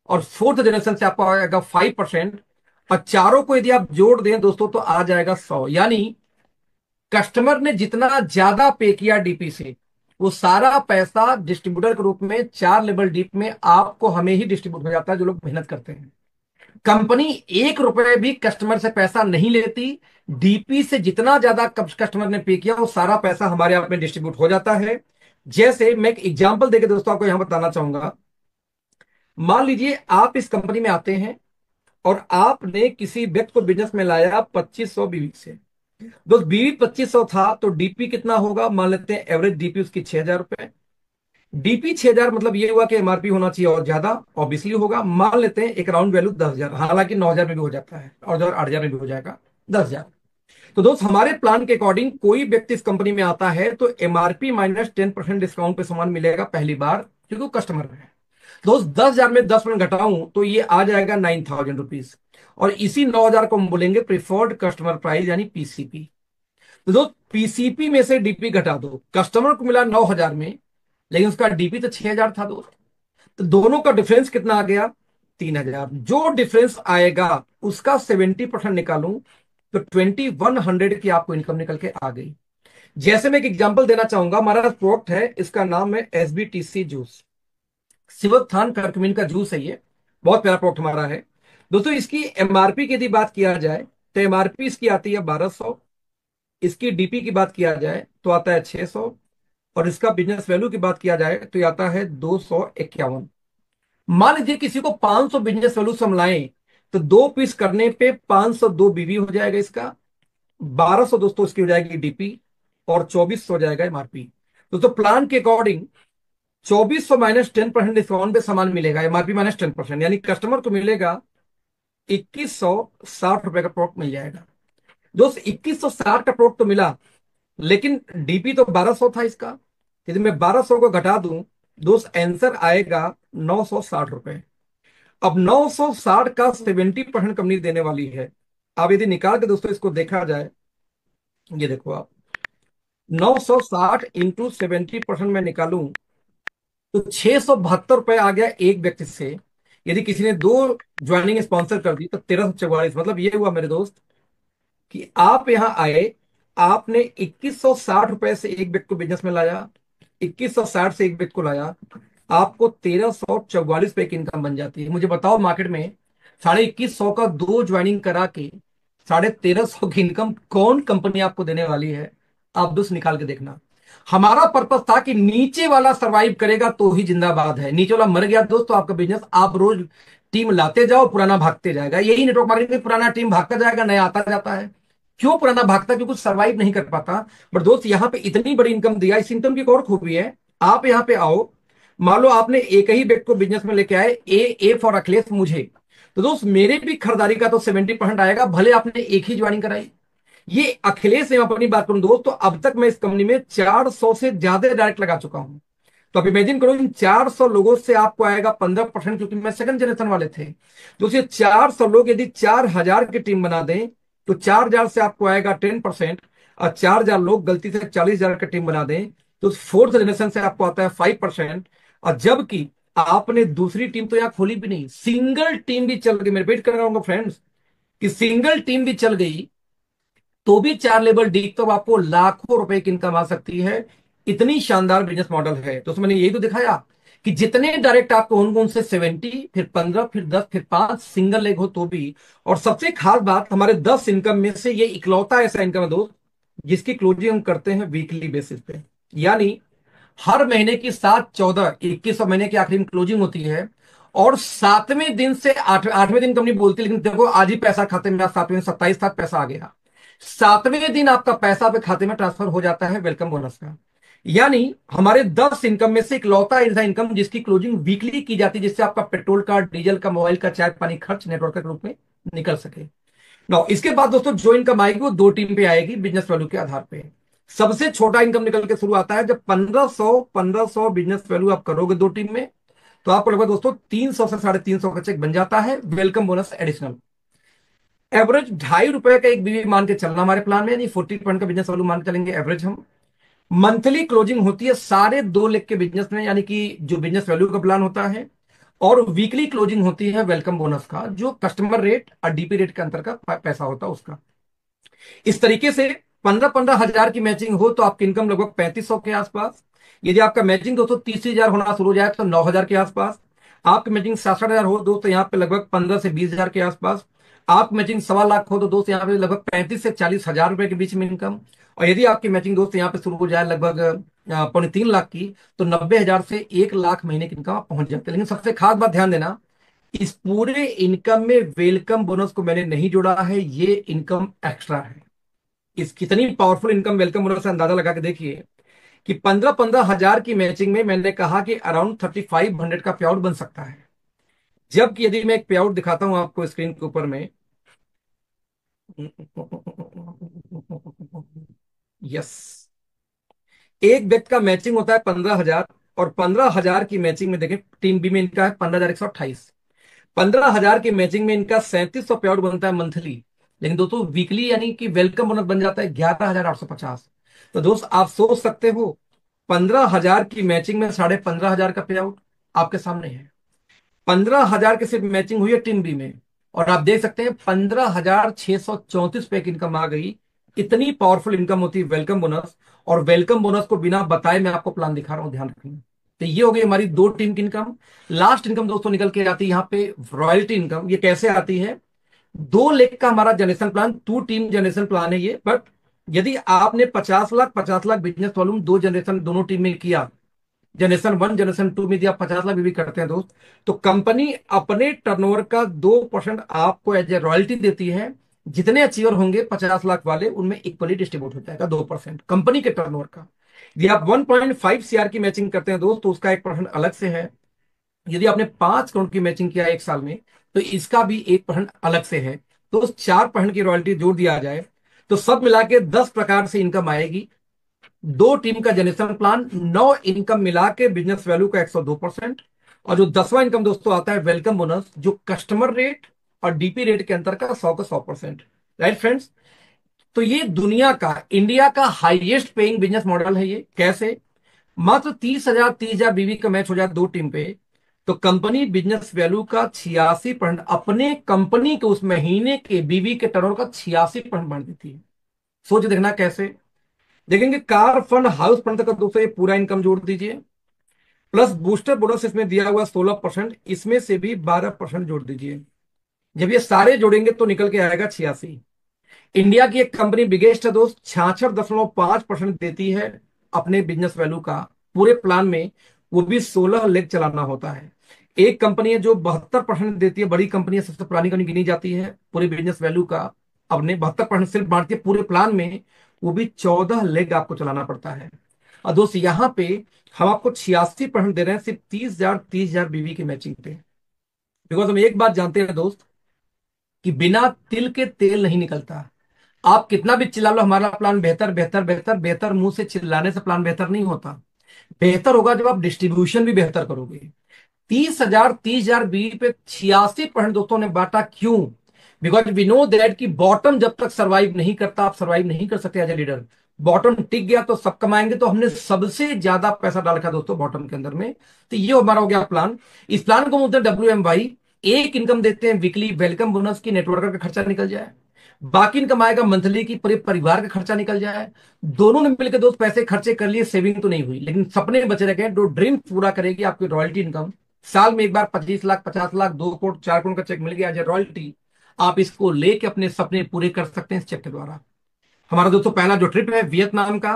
और फोर्थ जनरेशन से आपको आएगा 5%, और चारों को यदि आप जोड़ दें दोस्तों तो आ जाएगा 100। यानी कस्टमर ने जितना ज्यादा पे किया डीपी से, वो सारा पैसा डिस्ट्रीब्यूटर के रूप में 4 लेवल डीप में आपको, हमें ही डिस्ट्रीब्यूट हो जाता है, जो लोग मेहनत करते हैं। कंपनी 1 रुपए भी कस्टमर से पैसा नहीं लेती। डीपी से जितना ज्यादा कस्टमर ने पे किया, वो सारा पैसा हमारे आप में डिस्ट्रीब्यूट हो जाता है। जैसे मैं एक एग्जांपल देकर दोस्तों आपको यहां बताना चाहूंगा। मान लीजिए आप इस कंपनी में आते हैं और आपने किसी व्यक्ति को बिजनेस में लाया 2500 बीवी से। दोस्त बीवी 2500 था तो डीपी कितना होगा, मान लेते हैं एवरेज डीपी उसकी 6000 रुपए। डीपी 6000 मतलब ये हुआ कि एमआरपी होना चाहिए और ज्यादा, ऑब्वियसली होगा। मान लेते हैं एक राउंड वैल्यू 10,000, हालांकि 9,000 में भी हो जाता है और 8,000 में भी हो जाएगा, 10,000। तो दोस्त हमारे प्लान के अकॉर्डिंग कोई व्यक्ति इस कंपनी में आता है तो एमआरपी माइनस 10% डिस्काउंट पे सामान मिलेगा पहली बार, क्योंकि वो कस्टमर है। दोस्त 10,000 में 10% घटाऊं तो ये आ जाएगा 9,000 रुपीज, और इसी 9,000 को हम बोलेंगे प्रिफर्ड कस्टमर प्राइस यानी पीसीपी। तो दोस्त पीसीपी में से डीपी घटा दो, कस्टमर को मिला 9,000 में, लेकिन उसका डीपी तो 6,000 था दोस्त। तो दोनों का डिफरेंस कितना आ गया, 3,000। जो डिफरेंस आएगा उसका 70% निकालूं तो 2,100 की आपको इनकम निकल के आ गई। जैसे मैं एक एग्जांपल देना चाहूंगा, हमारा प्रोडक्ट है, इसका नाम है एसबीटीसी जूस, सिवोत्थान करक्यूमिन का जूस है ये। बहुत प्यारा प्रोडक्ट हमारा है दोस्तों। इसकी एमआरपी की यदि बात किया जाए तो एमआरपी इसकी आती है 1,200। इसकी डीपी की बात किया जाए तो आता है 600, और इसका बिजनेस वैल्यू की बात किया जाए तो ये आता है 251। मान लीजिए किसी को 500 बिजनेस वैल्यू से हम लाएं, तो 2 पीस करने पे 502 बीवी हो जाएगा इसका, 1,200 दोस्तों इसकी हो जाएगी डीपी, और 2,400 हो जाएगा एमआरपी। दोस्तों प्लान के अकॉर्डिंग 2,400 माइनस 10% डिस्काउंट पे सामान मिलेगा, एमआरपी माइनस 10%, यानी कस्टमर को मिलेगा 2,160 रुपए का प्रोडक्ट मिल जाएगा। दोस्त 2,160 का प्रोडक्ट तो मिला, लेकिन डीपी तो 1,200 था इसका। यदि मैं 1,200 को घटा दूं दोस्त, आंसर आएगा 960 रुपए। अब 960 का 70% कंपनी देने वाली है। अब यदि निकाल के दोस्तों इसको देखा जाए, ये देखो आप, 960 इंटू 70% में निकालूं तो 672 रुपए आ गया एक व्यक्ति से। यदि किसी ने 2 ज्वाइनिंग स्पॉन्सर कर दी तो 1,344। मतलब ये हुआ मेरे दोस्त कि आप यहां आए, आपने 2,160 रुपए से एक व्यक्ति को बिजनेस में लाया, 2,160 से एक व्यक्ति को लाया, आपको 1,344 रुपए की इनकम बन जाती है। मुझे बताओ मार्केट में 2,250 का 2 ज्वाइनिंग करा के 1,350 की इनकम कौन कंपनी आपको देने वाली है? आप दोस्त निकाल के देखना। हमारा पर्पस था कि नीचे वाला सरवाइव करेगा तो ही जिंदाबाद है, नीचे वाला मर गया दोस्त तो आपका बिजनेस, आप रोज टीम लाते जाओ, पुराना भागते जाएगा। यही नेटवर्क मार्केटिंग में, पुराना टीम भागता जाएगा, नया आता जाता है। क्यों पुराना भागता है? क्योंकि कुछ सर्वाइव नहीं कर पाता। बट दोस्त यहाँ पे इतनी बड़ी इनकम दिया, इस इनकम की एक और खूबी है। आप यहाँ पे आओ, मान लो आपने एक ही व्यक्ति को बिजनेस में लेके आए, ए फॉर अखिलेश मुझे, तो दोस्त मेरे भी खरीदारी का तो 70% आएगा, भले आपने एक ही ज्वाइनिंग कराई। ये अखिलेश ने अपनी बात करूं दोस्त, तो अब तक मैं इस कंपनी में 400 से ज्यादा डायरेक्ट लगा चुका हूं। तो आप इमेजिन करो, इन 400 लोगों से आपको आएगा 15%, क्योंकि मैं सेकंड जनरेशन वाले थे। तो ये 400 लोग यदि 4000 की टीम बना दें, तो 4000 से आपको आएगा 10%। और 4000 लोग गलती से 40000 की टीम बना दें, तो फोर्थ जनरेशन से आपको आता है 5%। और जबकि आपने दूसरी टीम तो यहां खोली भी नहीं, सिंगल टीम भी चल गई। मैं रिपीट कर रहा हूँ फ्रेंड्स, कि सिंगल टीम भी चल गई तो भी 4 लेवल डी तो आपको लाखों रुपए की इनकम आ सकती है। इतनी शानदार बिजनेस मॉडल है। तो मैंने यही तो दिखाया कि जितने डायरेक्ट आपको उनको उनसे 70, फिर 15, फिर 10, फिर 5 सिंगल लेग हो तो भी। और सबसे खास बात, हमारे 10 इनकम में से ये इकलौता ऐसा इनकम है दोस्त जिसकी क्लोजिंग हम करते हैं वीकली बेसिस पे। यानी हर महीने की 7, 14, 21 और महीने की आखिरी में क्लोजिंग होती है। और 7वें दिन से 8वें दिन कंपनी बोलती है, लेकिन देखो आज ही पैसा खाते में, 7वें 27 तक पैसा आ गया। 7वें दिन आपका पैसा आपके खाते में ट्रांसफर हो जाता है वेलकम बोनस का। यानी हमारे 10 इनकम में से इकलौता ऐसा इनकम जिसकी क्लोजिंग वीकली की जाती है, जिससे आपका पेट्रोल का, डीजल का, मोबाइल का, चाय पानी खर्च नेटवर्क के रूप में निकल सके। नाउ इसके बाद दोस्तों जो इनकम आएगी वो दो टीम पे आएगी बिजनेस वैल्यू के आधार पे। सबसे छोटा इनकम निकल के शुरू आता है जब 1500 बिजनेस वैल्यू आप करोगे दो टीम में, तो आपको लगभग दोस्तों 300 से 350 का चेक बन जाता है वेलकम बोनस एडिशनल। एवरेज ₹2.5 का एक बीवी मान के चलना हमारे प्लान में, यानी 40% का बिजनेस वैल्यू मान के चलेंगे एवरेज हम। मंथली क्लोजिंग होती है सारे 2 लाख के बिजनेस में, यानी कि जो बिजनेस वैल्यू का प्लान होता है। और वीकली क्लोजिंग होती है वेलकम बोनस का, जो कस्टमर रेट और डीपी रेट के अंतर का पैसा होता है उसका। इस तरीके से 15-15 हजार की मैचिंग हो तो आपकी इनकम लगभग 3500 के आसपास। यदि आपका मैचिंग दोस्तों 30,000 होना शुरू हो जाए तो 9,000 के आसपास। आपकी मैचिंग 67,000 हो दोस्तों यहाँ पे लगभग 15 से 20,000 के आसपास। आप मैचिंग 1.25 लाख हो तो दोस्त यहाँ पे लगभग 35 से 40,000 रुपए के बीच में इनकम। और यदि आपकी मैचिंग दोस्त यहाँ पे शुरू हो जाए लगभग 2.25 लाख की, तो 90,000 से 1 लाख महीने की इनकम आप पहुंच जाते हैं। लेकिन सबसे खास बात ध्यान देना, इस पूरे इनकम में वेलकम बोनस को मैंने नहीं जोड़ा है, ये इनकम एक्स्ट्रा है। इस कितनी पावरफुल इनकम वेलकम बोनस से अंदाजा लगा के देखिए कि 15-15 हजार की मैचिंग में मैंने कहा कि अराउंड 3500 का पे आउट बन सकता है। जबकि यदि मैं एक पे आउट दिखाता हूं आपको स्क्रीन के ऊपर में, यस, एक व्यक्ति का मैचिंग होता है 15,000, और 15,000 की मैचिंग में देखें टीम बी में इनका है 15,128। 15,000 की मैचिंग में इनका 3700 पे आउट बनता है मंथली। लेकिन दोस्तों वीकली यानी कि वेलकम बोनस बन जाता है 11,850। तो दोस्त आप सोच सकते हो, 15,000 की मैचिंग में 15,500 का पे आउट आपके सामने है। 15,000 की सिर्फ मैचिंग हुई है टीम बी में, और आप देख सकते हैं 15,634 पे की इनकम आ गई। इतनी पावरफुल इनकम होती है वेलकम बोनस। और वेलकम बोनस को बिना बताए मैं आपको प्लान दिखा रहा हूं, ध्यान रखना। तो ये हो गई हमारी दो टीम की इनकम। लास्ट इनकम दोस्तों निकल के आती है यहाँ पे रॉयल्टी इनकम। ये कैसे आती है? 2 लाख का हमारा generation plan, 2 team generation plan है ये। बट यदि आपने 50 लाख बिजनेस वॉल्यूम दो जनरेशन दोनों टीम में किया, जनरेशन 1 जनरेशन 2 में यदि आप 50 लाख भी करते हैं दोस्त, तो कंपनी अपने टर्नओवर का 2% आपको एज ए रॉयल्टी देती है। जितने अचीवर होंगे 50 लाख वाले, उनमें इक्वली डिस्ट्रीब्यूट हो जाएगा 2% कंपनी के टर्नओवर का। यदि आप 1.5 सीआर की मैचिंग करते हैं दोस्त, तो उसका 1% अलग से है। यदि आपने 5 करोड़ की मैचिंग किया एक साल में, तो इसका भी 1% अलग से है। तो उस 4% की रॉयल्टी जोड़ दिया जाए तो सब मिला के 10 प्रकार से इनकम आएगी। दो टीम का जनरेशन प्लान, 9 इनकम मिला के बिजनेस वैल्यू का 102%। और जो 10वां इनकम दोस्तों आता है वेलकम बोनस, जो कस्टमर रेट और डीपी रेट के अंतर का 100 का 100%। Right friends? तो ये दुनिया का, इंडिया का हाईएस्ट पेइंग बिजनेस मॉडल है। ये कैसे? मात्र 30,000 बीवी का मैच हो जाए दो टीम पे, तो कंपनी बिजनेस वैल्यू का 86% अपने कंपनी के उस महीने के बीवी के टर्नओवर का 86% बढ़ देती है। सोच देखना कैसे। देखेंगे कार फंड, हाउस फंड तक का दोस्तों ये पूरा इनकम जोड़ दीजिए, प्लस बूस्टर बोनस इसमें दिया हुआ 16%, इसमें से भी 12% जोड़ दीजिए। जब ये सारे जोड़ेंगे तो निकल के आएगा 86। इंडिया की एक कंपनी बिगेस्ट है दोस्त, 66.5% देती है अपने बिजनेस वैल्यू का पूरे प्लान में, वो भी 16 लेग चलाना होता है। एक कंपनी है जो 72% देती है, बड़ी कंपनी है, सबसे पुरानी कंपनी गिनी जाती है पूरे बिजनेस वैल्यू का, अपने 72% सिर्फ बांटती है पूरे प्लान में, वो भी 14 लेग आपको चलाना पड़ता है। और दोस्त यहाँ पे हम आपको 86% दे रहे हैं सिर्फ 30,000 बीवी की मैचिंग पे। बिकॉज हम एक बात जानते हैं दोस्त, कि बिना तिल के तेल नहीं निकलता। आप कितना भी चिल्ला लो हमारा प्लान बेहतर बेहतर बेहतर बेहतर, मुंह से चिल्लाने से प्लान बेहतर नहीं होता। बेहतर होगा जब आप डिस्ट्रीब्यूशन भी बेहतर करोगे। 30,000 बीवी पे 86% दोस्तों ने बांटा, क्यों? बिकॉज वी नो दैट कि बॉटम जब तक सर्वाइव नहीं करता, आप सर्वाइव नहीं कर सकते एज ए लीडर। बॉटम टिक गया तो सब कमाएंगे, तो हमने सबसे ज्यादा पैसा डाल रखा दोस्तों बॉटम के अंदर में। तो ये हमारा हो गया प्लान। इस प्लान को बोलते हैं WMY। एक इनकम देते हैं वीकली वेलकम बोनस की, नेटवर्कर का खर्चा निकल जाए। बाकी इनकम आएगा मंथली की, पूरे परिवार का खर्चा निकल जाए। दोनों ने मिलकर दोस्त पैसे खर्चे कर लिए, सेविंग तो नहीं हुई, लेकिन सपने बचे रह गए। जो ड्रीम पूरा करेगी आपकी रॉयल्टी इनकम। साल में एक बार 25 लाख 50 लाख 2 करोड़ 4 करोड़ का चेक मिल गया एज ए रॉयल्टी। आप इसको लेके अपने सपने पूरे कर सकते हैं इस चेक के द्वारा। हमारा दोस्तों पहला जो ट्रिप है वियतनाम का,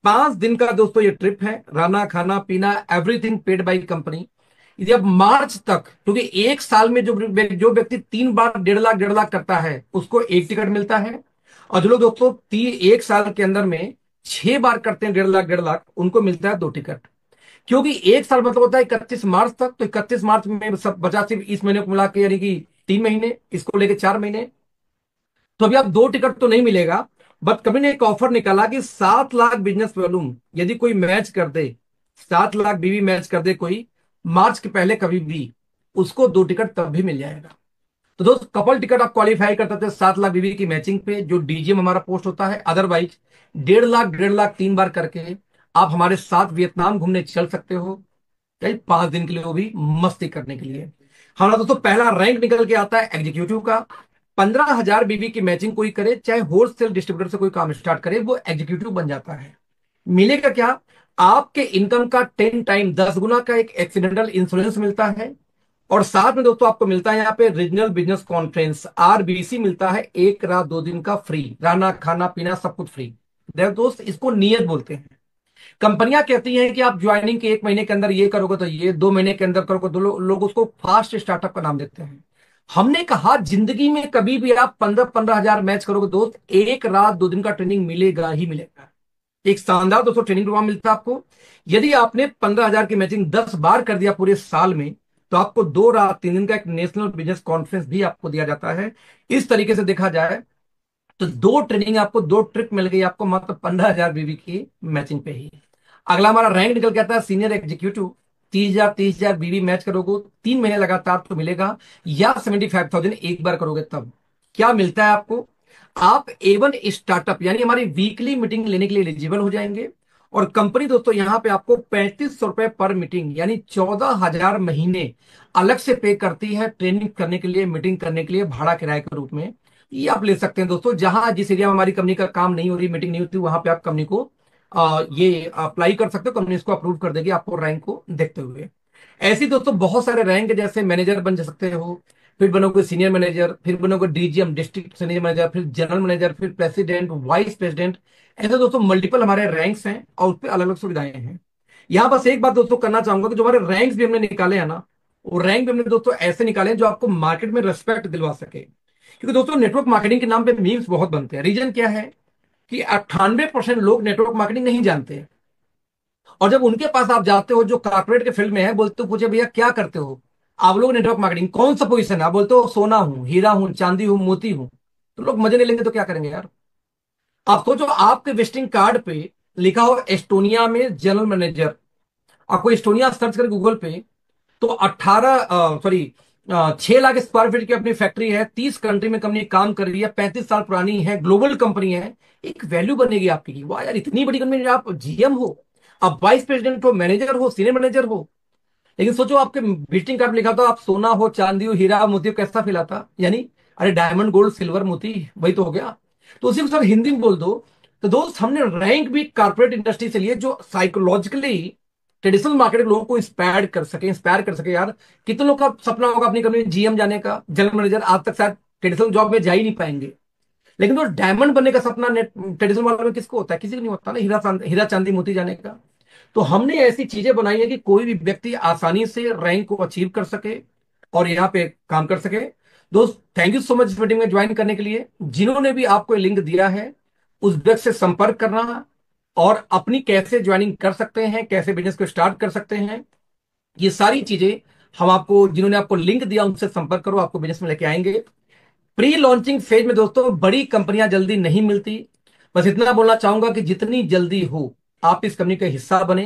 5 दिन का दोस्तों ये ट्रिप है। रहना खाना पीना एवरीथिंग पेड बाई कंपनी। यदि अब मार्च तक, क्योंकि एक साल में जो व्यक्ति 3 बार 1.5 लाख करता है उसको एक टिकट मिलता है। और जो लोग दोस्तों एक साल के अंदर में 6 बार करते हैं 1.5 लाख उनको मिलता है 2 टिकट। क्योंकि एक साल मतलब होता है 31 मार्च तक, तो 31 मार्च में सब बचा सिर्फ इस महीने को मिला के, यानी कि 3 महीने, इसको लेके 4 महीने। तो अभी आप 2 टिकट तो नहीं मिलेगा। बट कंपनी ने एक ऑफर निकाला कि 7 लाख बिजनेस वॉल्यूम यदि कोई मैच कर दे, 7 लाख बीवी मैच कर दे कोई मार्च के पहले कभी भी, उसको 2 टिकट तब भी मिल जाएगा। तो दोस्त कपल टिकट आप क्वालिफाई करते थे 7 लाख बीवी की मैचिंग पे, जो डीजीएम हमारा पोस्ट होता है। अदरवाइज 1.5 लाख 3 बार करके आप हमारे साथ वियतनाम घूमने चल सकते हो, कई 5 दिन के लिए, वो भी मस्ती करने के लिए। हमारा दोस्तों पहला रैंक निकल के आता है एग्जीक्यूटिव का। 15,000 बीवी की मैचिंग कोई करे, चाहे होलसेल डिस्ट्रीब्यूटर से कोई काम स्टार्ट करे, वो एग्जीक्यूटिव बन जाता है। मिलेगा क्या? आपके इनकम का 10 टाइम 10 गुना का एक एक्सीडेंटल इंश्योरेंस मिलता है। और साथ में दोस्तों आपको मिलता है यहाँ पे रीजनल बिजनेस कॉन्फ्रेंस RBC मिलता है, 1 रात 2 दिन का फ्री, रहना खाना पीना सब कुछ फ्री। देखो दोस्त, इसको नियत बोलते हैं। कंपनियां कहती हैं कि आप ज्वाइनिंग के 1 महीने के अंदर ये करोगे तो ये, 2 महीने के अंदर करोगे तो लोग उसको फास्ट स्टार्टअप का नाम देते हैं। हमने कहा जिंदगी में कभी भी आप 15-15 हजार मैच करोगे दोस्त, 1 रात 2 दिन का ट्रेनिंग मिलेगा ही मिलेगा। एक शानदार दोस्तों ट्रेनिंग प्रोग्राम मिलता है आपको। यदि आपने 15,000 की मैचिंग 10 बार कर दिया पूरे साल में, तो आपको 2 रात 3 दिन का एक नेशनल बिजनेस कॉन्फ्रेंस भी आपको दिया जाता है। इस तरीके से देखा जाए तो 2 ट्रेनिंग आपको, 2 ट्रिप मिल गई आपको मात्र 15,000 बीवी की मैचिंग पे ही। अगला हमारा रैंक निकल के आता है सीनियर एग्जीक्यूटिव। 30,000 बीवी मैच करोगे 3 महीने लगातार तो मिलेगा, या 75,000 एक बार करोगे तब। क्या मिलता है आपको? आप A1 स्टार्टअप यानी हमारी वीकली मीटिंग लेने के लिए एलिजिबल हो जाएंगे। और कंपनी दोस्तों यहाँ पे आपको 3500 रुपए पर मीटिंग यानी 14,000 महीने अलग से पे करती है, ट्रेनिंग करने के लिए, मीटिंग करने के लिए, भाड़ा किराए के रूप में। ये आप ले सकते हैं दोस्तों। जहां जिस एरिया में हमारी कंपनी का काम नहीं हो रही, मीटिंग नहीं होती, वहां पे आप कंपनी को ये अप्लाई कर सकते हो। कंपनी इसको अप्रूव कर देगी आपको रैंक को देखते हुए। ऐसे ही दोस्तों बहुत सारे रैंक है, जैसे मैनेजर बन सकते हो, फिर बनोगे सीनियर मैनेजर, फिर बनोगे DGM डिस्ट्रिक्ट सीनियर मैनेजर, फिर जनरल मैनेजर, फिर प्रेसिडेंट, वाइस प्रेसिडेंट। ऐसे दोस्तों मल्टीपल हमारे रैंक्स हैं और उस पर अलग अलग सुविधाएं हैं। यहाँ बस एक बात दोस्तों करना चाहूंगा कि जो हमारे रैंक्स भी हमने निकाले हैं ना, वो रैंक भी हमने दोस्तों ऐसे निकाले हैं जो आपको मार्केट में रिस्पेक्ट दिलवा सके। क्योंकि दोस्तों नेटवर्क मार्केटिंग के नाम पे मीम्स बहुत बनते हैं। रीजन क्या है कि 98% लोग नेटवर्क मार्केटिंग नहीं जानते। और जब उनके पास आप जाते हो जो कारपोरेट के फील्ड में है, बोलते हो पूछे भैया क्या करते हो आप लोग? नेटवर्क मार्केटिंग कौन सा पोजीशन है? आप बोलते हो सोना हूं, हीरा हूं, चांदी हूं, मोती हूं। तो लोग मजे नहीं लेंगे तो क्या करेंगे यार? आप सोचो आपके विजिटिंग कार्ड पे लिखा हो एस्टोनिया में जनरल मैनेजर। आपको एस्टोनिया सर्च करें गूगल पे, तो 6 लाख स्क्वायर फीट की अपनी फैक्ट्री है, 30 कंट्री में कंपनी काम कर रही है, 35 साल पुरानी है, ग्लोबल कंपनी है। एक वैल्यू बनेगी आपकी कि वाह यार इतनी बड़ी कंपनी, आप GM हो, आप वाइस प्रेसिडेंट हो, मैनेजर हो, सीनियर मैनेजर हो। लेकिन सोचो आपके विजिटिंग कार्ड में लिखा था आप सोना हो, चांदी हो, हीरा मोती हो, कैसा फील आता? यानी अरे डायमंड गोल्ड सिल्वर मोती, वही तो हो गया। तो उसी को सर हिंदी में बोल दो। तो दोस्त हमने रैंक भी कारपोरेट इंडस्ट्री से लिए, जो साइकोलॉजिकली ट्रेडिशनल मार्केट लोगों को इंस्पायर कर सके यार। कितने लोग का सपना होगा अपनी कंपनी में GM जाने का, जनरल मैनेजर, आज तक शायद ट्रेडिशनल जॉब में जा ही नहीं पाएंगे। लेकिन तो डायमंड बनने का सपना ट्रेडिशनल वालों में किसको होता है? किसी को नहीं होता ना, हीरा चांदी मोती जाने का। तो हमने ऐसी चीजें बनाई है कि कोई भी व्यक्ति आसानी से रैंक को अचीव कर सके और यहाँ पे काम कर सके। दोस्त थैंक यू सो मच इस मीटिंग में ज्वाइन करने के लिए। जिन्होंने भी आपको लिंक दिया है उस व्यक्ति से संपर्क करना, और अपनी कैसे ज्वाइनिंग कर सकते हैं, कैसे बिजनेस को स्टार्ट कर सकते हैं, ये सारी चीजें हम आपको, जिन्होंने आपको लिंक दिया उनसे संपर्क करो, आपको बिजनेस में लेके आएंगे। प्री लॉन्चिंग फेज में दोस्तों बड़ी कंपनियां जल्दी नहीं मिलती। बस इतना बोलना चाहूंगा कि जितनी जल्दी हो आप इस कंपनी का हिस्सा बने।